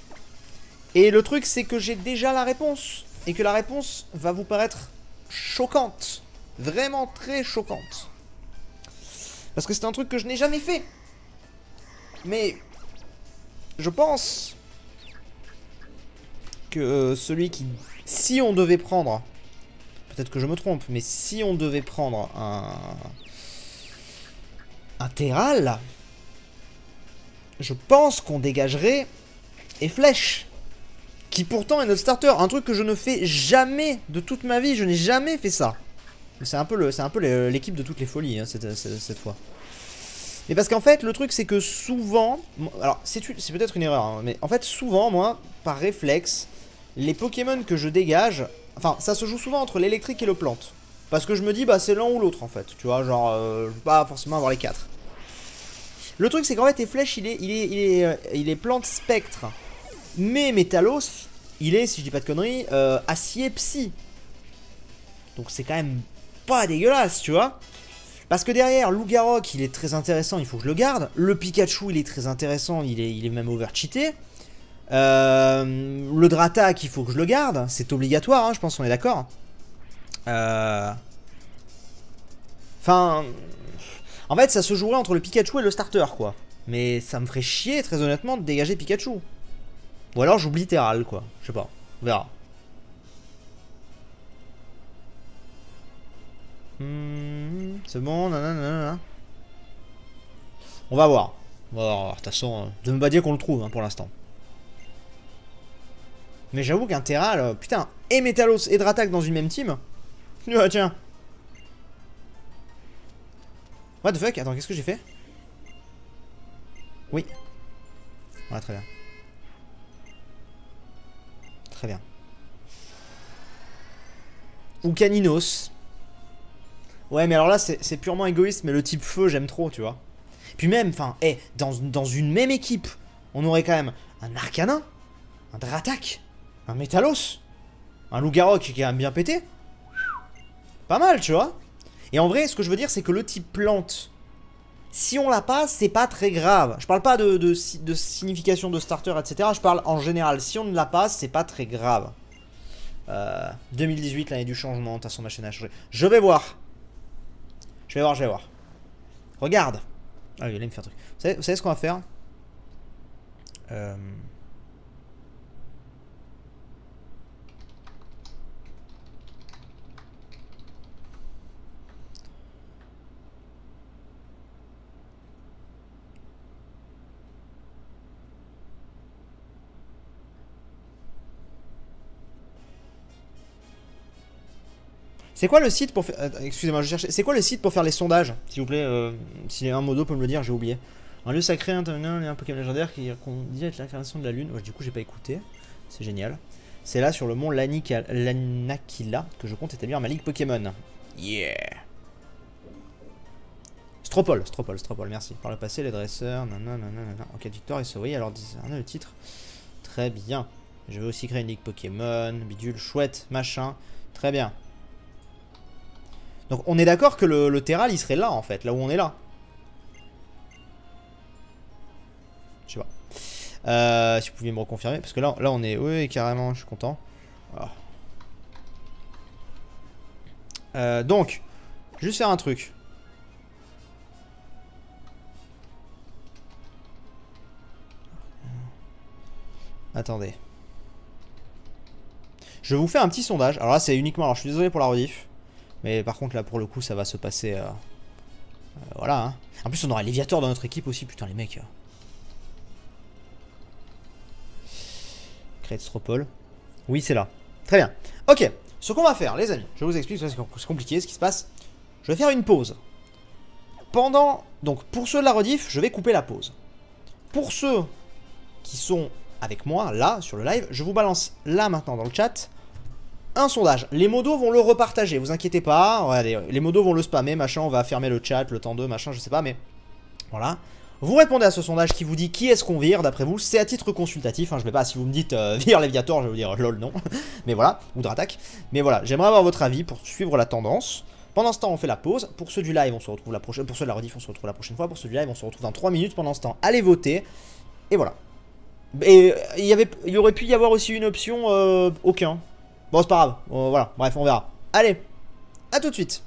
Et le truc c'est que j'ai déjà la réponse. Et que la réponse va vous paraître choquante. Vraiment très choquante. Parce que c'est un truc que je n'ai jamais fait. Mais... Je pense... que celui qui... Si on devait prendre... Peut-être que je me trompe, mais si on devait prendre un Terral, je pense qu'on dégagerait Efflèche, qui pourtant est notre starter. Un truc que je ne fais jamais de toute ma vie, je n'ai jamais fait ça. C'est un peu l'équipe de toutes les folies hein, cette fois. Mais parce qu'en fait, le truc c'est que souvent... Alors, c'est peut-être une erreur, hein, mais en fait, souvent, moi, par réflexe, les Pokémon que je dégage... Enfin, ça se joue souvent entre l'électrique et le plante. Parce que je me dis, bah c'est l'un ou l'autre, en fait. Tu vois, genre, je veux pas forcément avoir les quatre. Le truc, c'est qu'en fait, Efflèche, il est plante spectre. Mais Métalos, il est, si je dis pas de conneries, acier psy. Donc c'est quand même pas dégueulasse, tu vois. Parce que derrière, Lougarok, il est très intéressant, il faut que je le garde. Le Pikachu, il est très intéressant, il est même over-cheaté. Le Dratak, il faut que je le garde. C'est obligatoire, hein, je pense qu'on est d'accord. Enfin... En fait, ça se jouerait entre le Pikachu et le starter, quoi. Mais ça me ferait chier, très honnêtement, de dégager Pikachu. Ou alors j'oublie Terral, quoi. Je sais pas. On verra. C'est bon, nanana. On va voir. On va voir. De toute façon, ne me pas dire qu'on le trouve, hein, pour l'instant. Mais j'avoue qu'un Terral, putain, et Métalos et Dratak dans une même team. Ah, tiens. What the fuck? Attends, qu'est-ce que j'ai fait? Oui. Ouais, très bien. Très bien. Ou Caninos. Ouais, mais alors là, c'est purement égoïste, mais le type feu, j'aime trop, tu vois. Puis même, enfin, dans une même équipe, on aurait quand même un Arcanin, un Dratak, un Métalos, un Lougarok qui est quand même bien pété. Pas mal, tu vois. Et en vrai, ce que je veux dire, c'est que le type plante, si on l'a pas, c'est pas très grave. Je parle pas de signification de starter, etc. Je parle en général. Si on ne l'a pas, c'est pas très grave. 2018, l'année du changement. De toute façon, ma chaîne a changé. Je vais voir. Je vais voir. Regarde. Ah, il va me faire un truc. Vous savez ce qu'on va faire? C'est quoi le site pour faire... excusez-moi, je cherchais. C'est quoi le site pour faire les sondages, s'il vous plaît si un modo peut me le dire, j'ai oublié. Un lieu sacré, un Pokémon légendaire qu'on dit être l'incarnation de la lune. Ouais, du coup, j'ai pas écouté. C'est génial. C'est là, sur le mont Lanakila, que je compte établir ma ligue Pokémon. Yeah. Stropole, merci. Par le passé, les dresseurs, nanana. En cas de victoire, ils se oui, alors discernez le titre. Très bien. Je vais aussi créer une ligue Pokémon, bidule, chouette, machin. Très bien. Donc on est d'accord que le Terral, il serait là, en fait, là où on est là. Je sais pas. Si vous pouviez me reconfirmer, parce que là on est... Oui, carrément, je suis content. Donc, juste faire un truc. Attendez. Je vous fais un petit sondage. Alors là, c'est uniquement... Alors, je suis désolé pour la rediff. Mais par contre, là, pour le coup, ça va se passer... voilà, hein. En plus, on aura Léviator dans notre équipe aussi. Putain, les mecs. Créer Stropole. Oui, c'est là. Très bien. Ok. Ce qu'on va faire, les amis, je vous explique, c'est compliqué ce qui se passe. Je vais faire une pause. Pendant... Donc, pour ceux de la rediff, je vais couper la pause. Pour ceux qui sont avec moi, là, sur le live, je vous balance là, maintenant, dans le chat, un sondage. Les modos vont le repartager, vous inquiétez pas. Regardez, les modos vont le spammer, machin, on va fermer le chat, le temps 2, machin, je sais pas, mais... Voilà. Vous répondez à ce sondage qui vous dit qui est-ce qu'on vire, d'après vous. C'est à titre consultatif, hein, je vais pas, si vous me dites vire Léviator, je vais vous dire lol, non. Mais voilà, ou Dratak. Mais voilà, j'aimerais avoir votre avis pour suivre la tendance. Pendant ce temps, on fait la pause. Pour ceux du live, on se retrouve la prochaine. Pour ceux de la rediff, on se retrouve la prochaine fois. Pour ceux du live, on se retrouve dans 3 minutes. Pendant ce temps, allez voter. Et voilà. Et il y aurait pu y avoir aussi une option aucun. Bon, c'est pas grave. Voilà, bref, on verra. Allez, à tout de suite.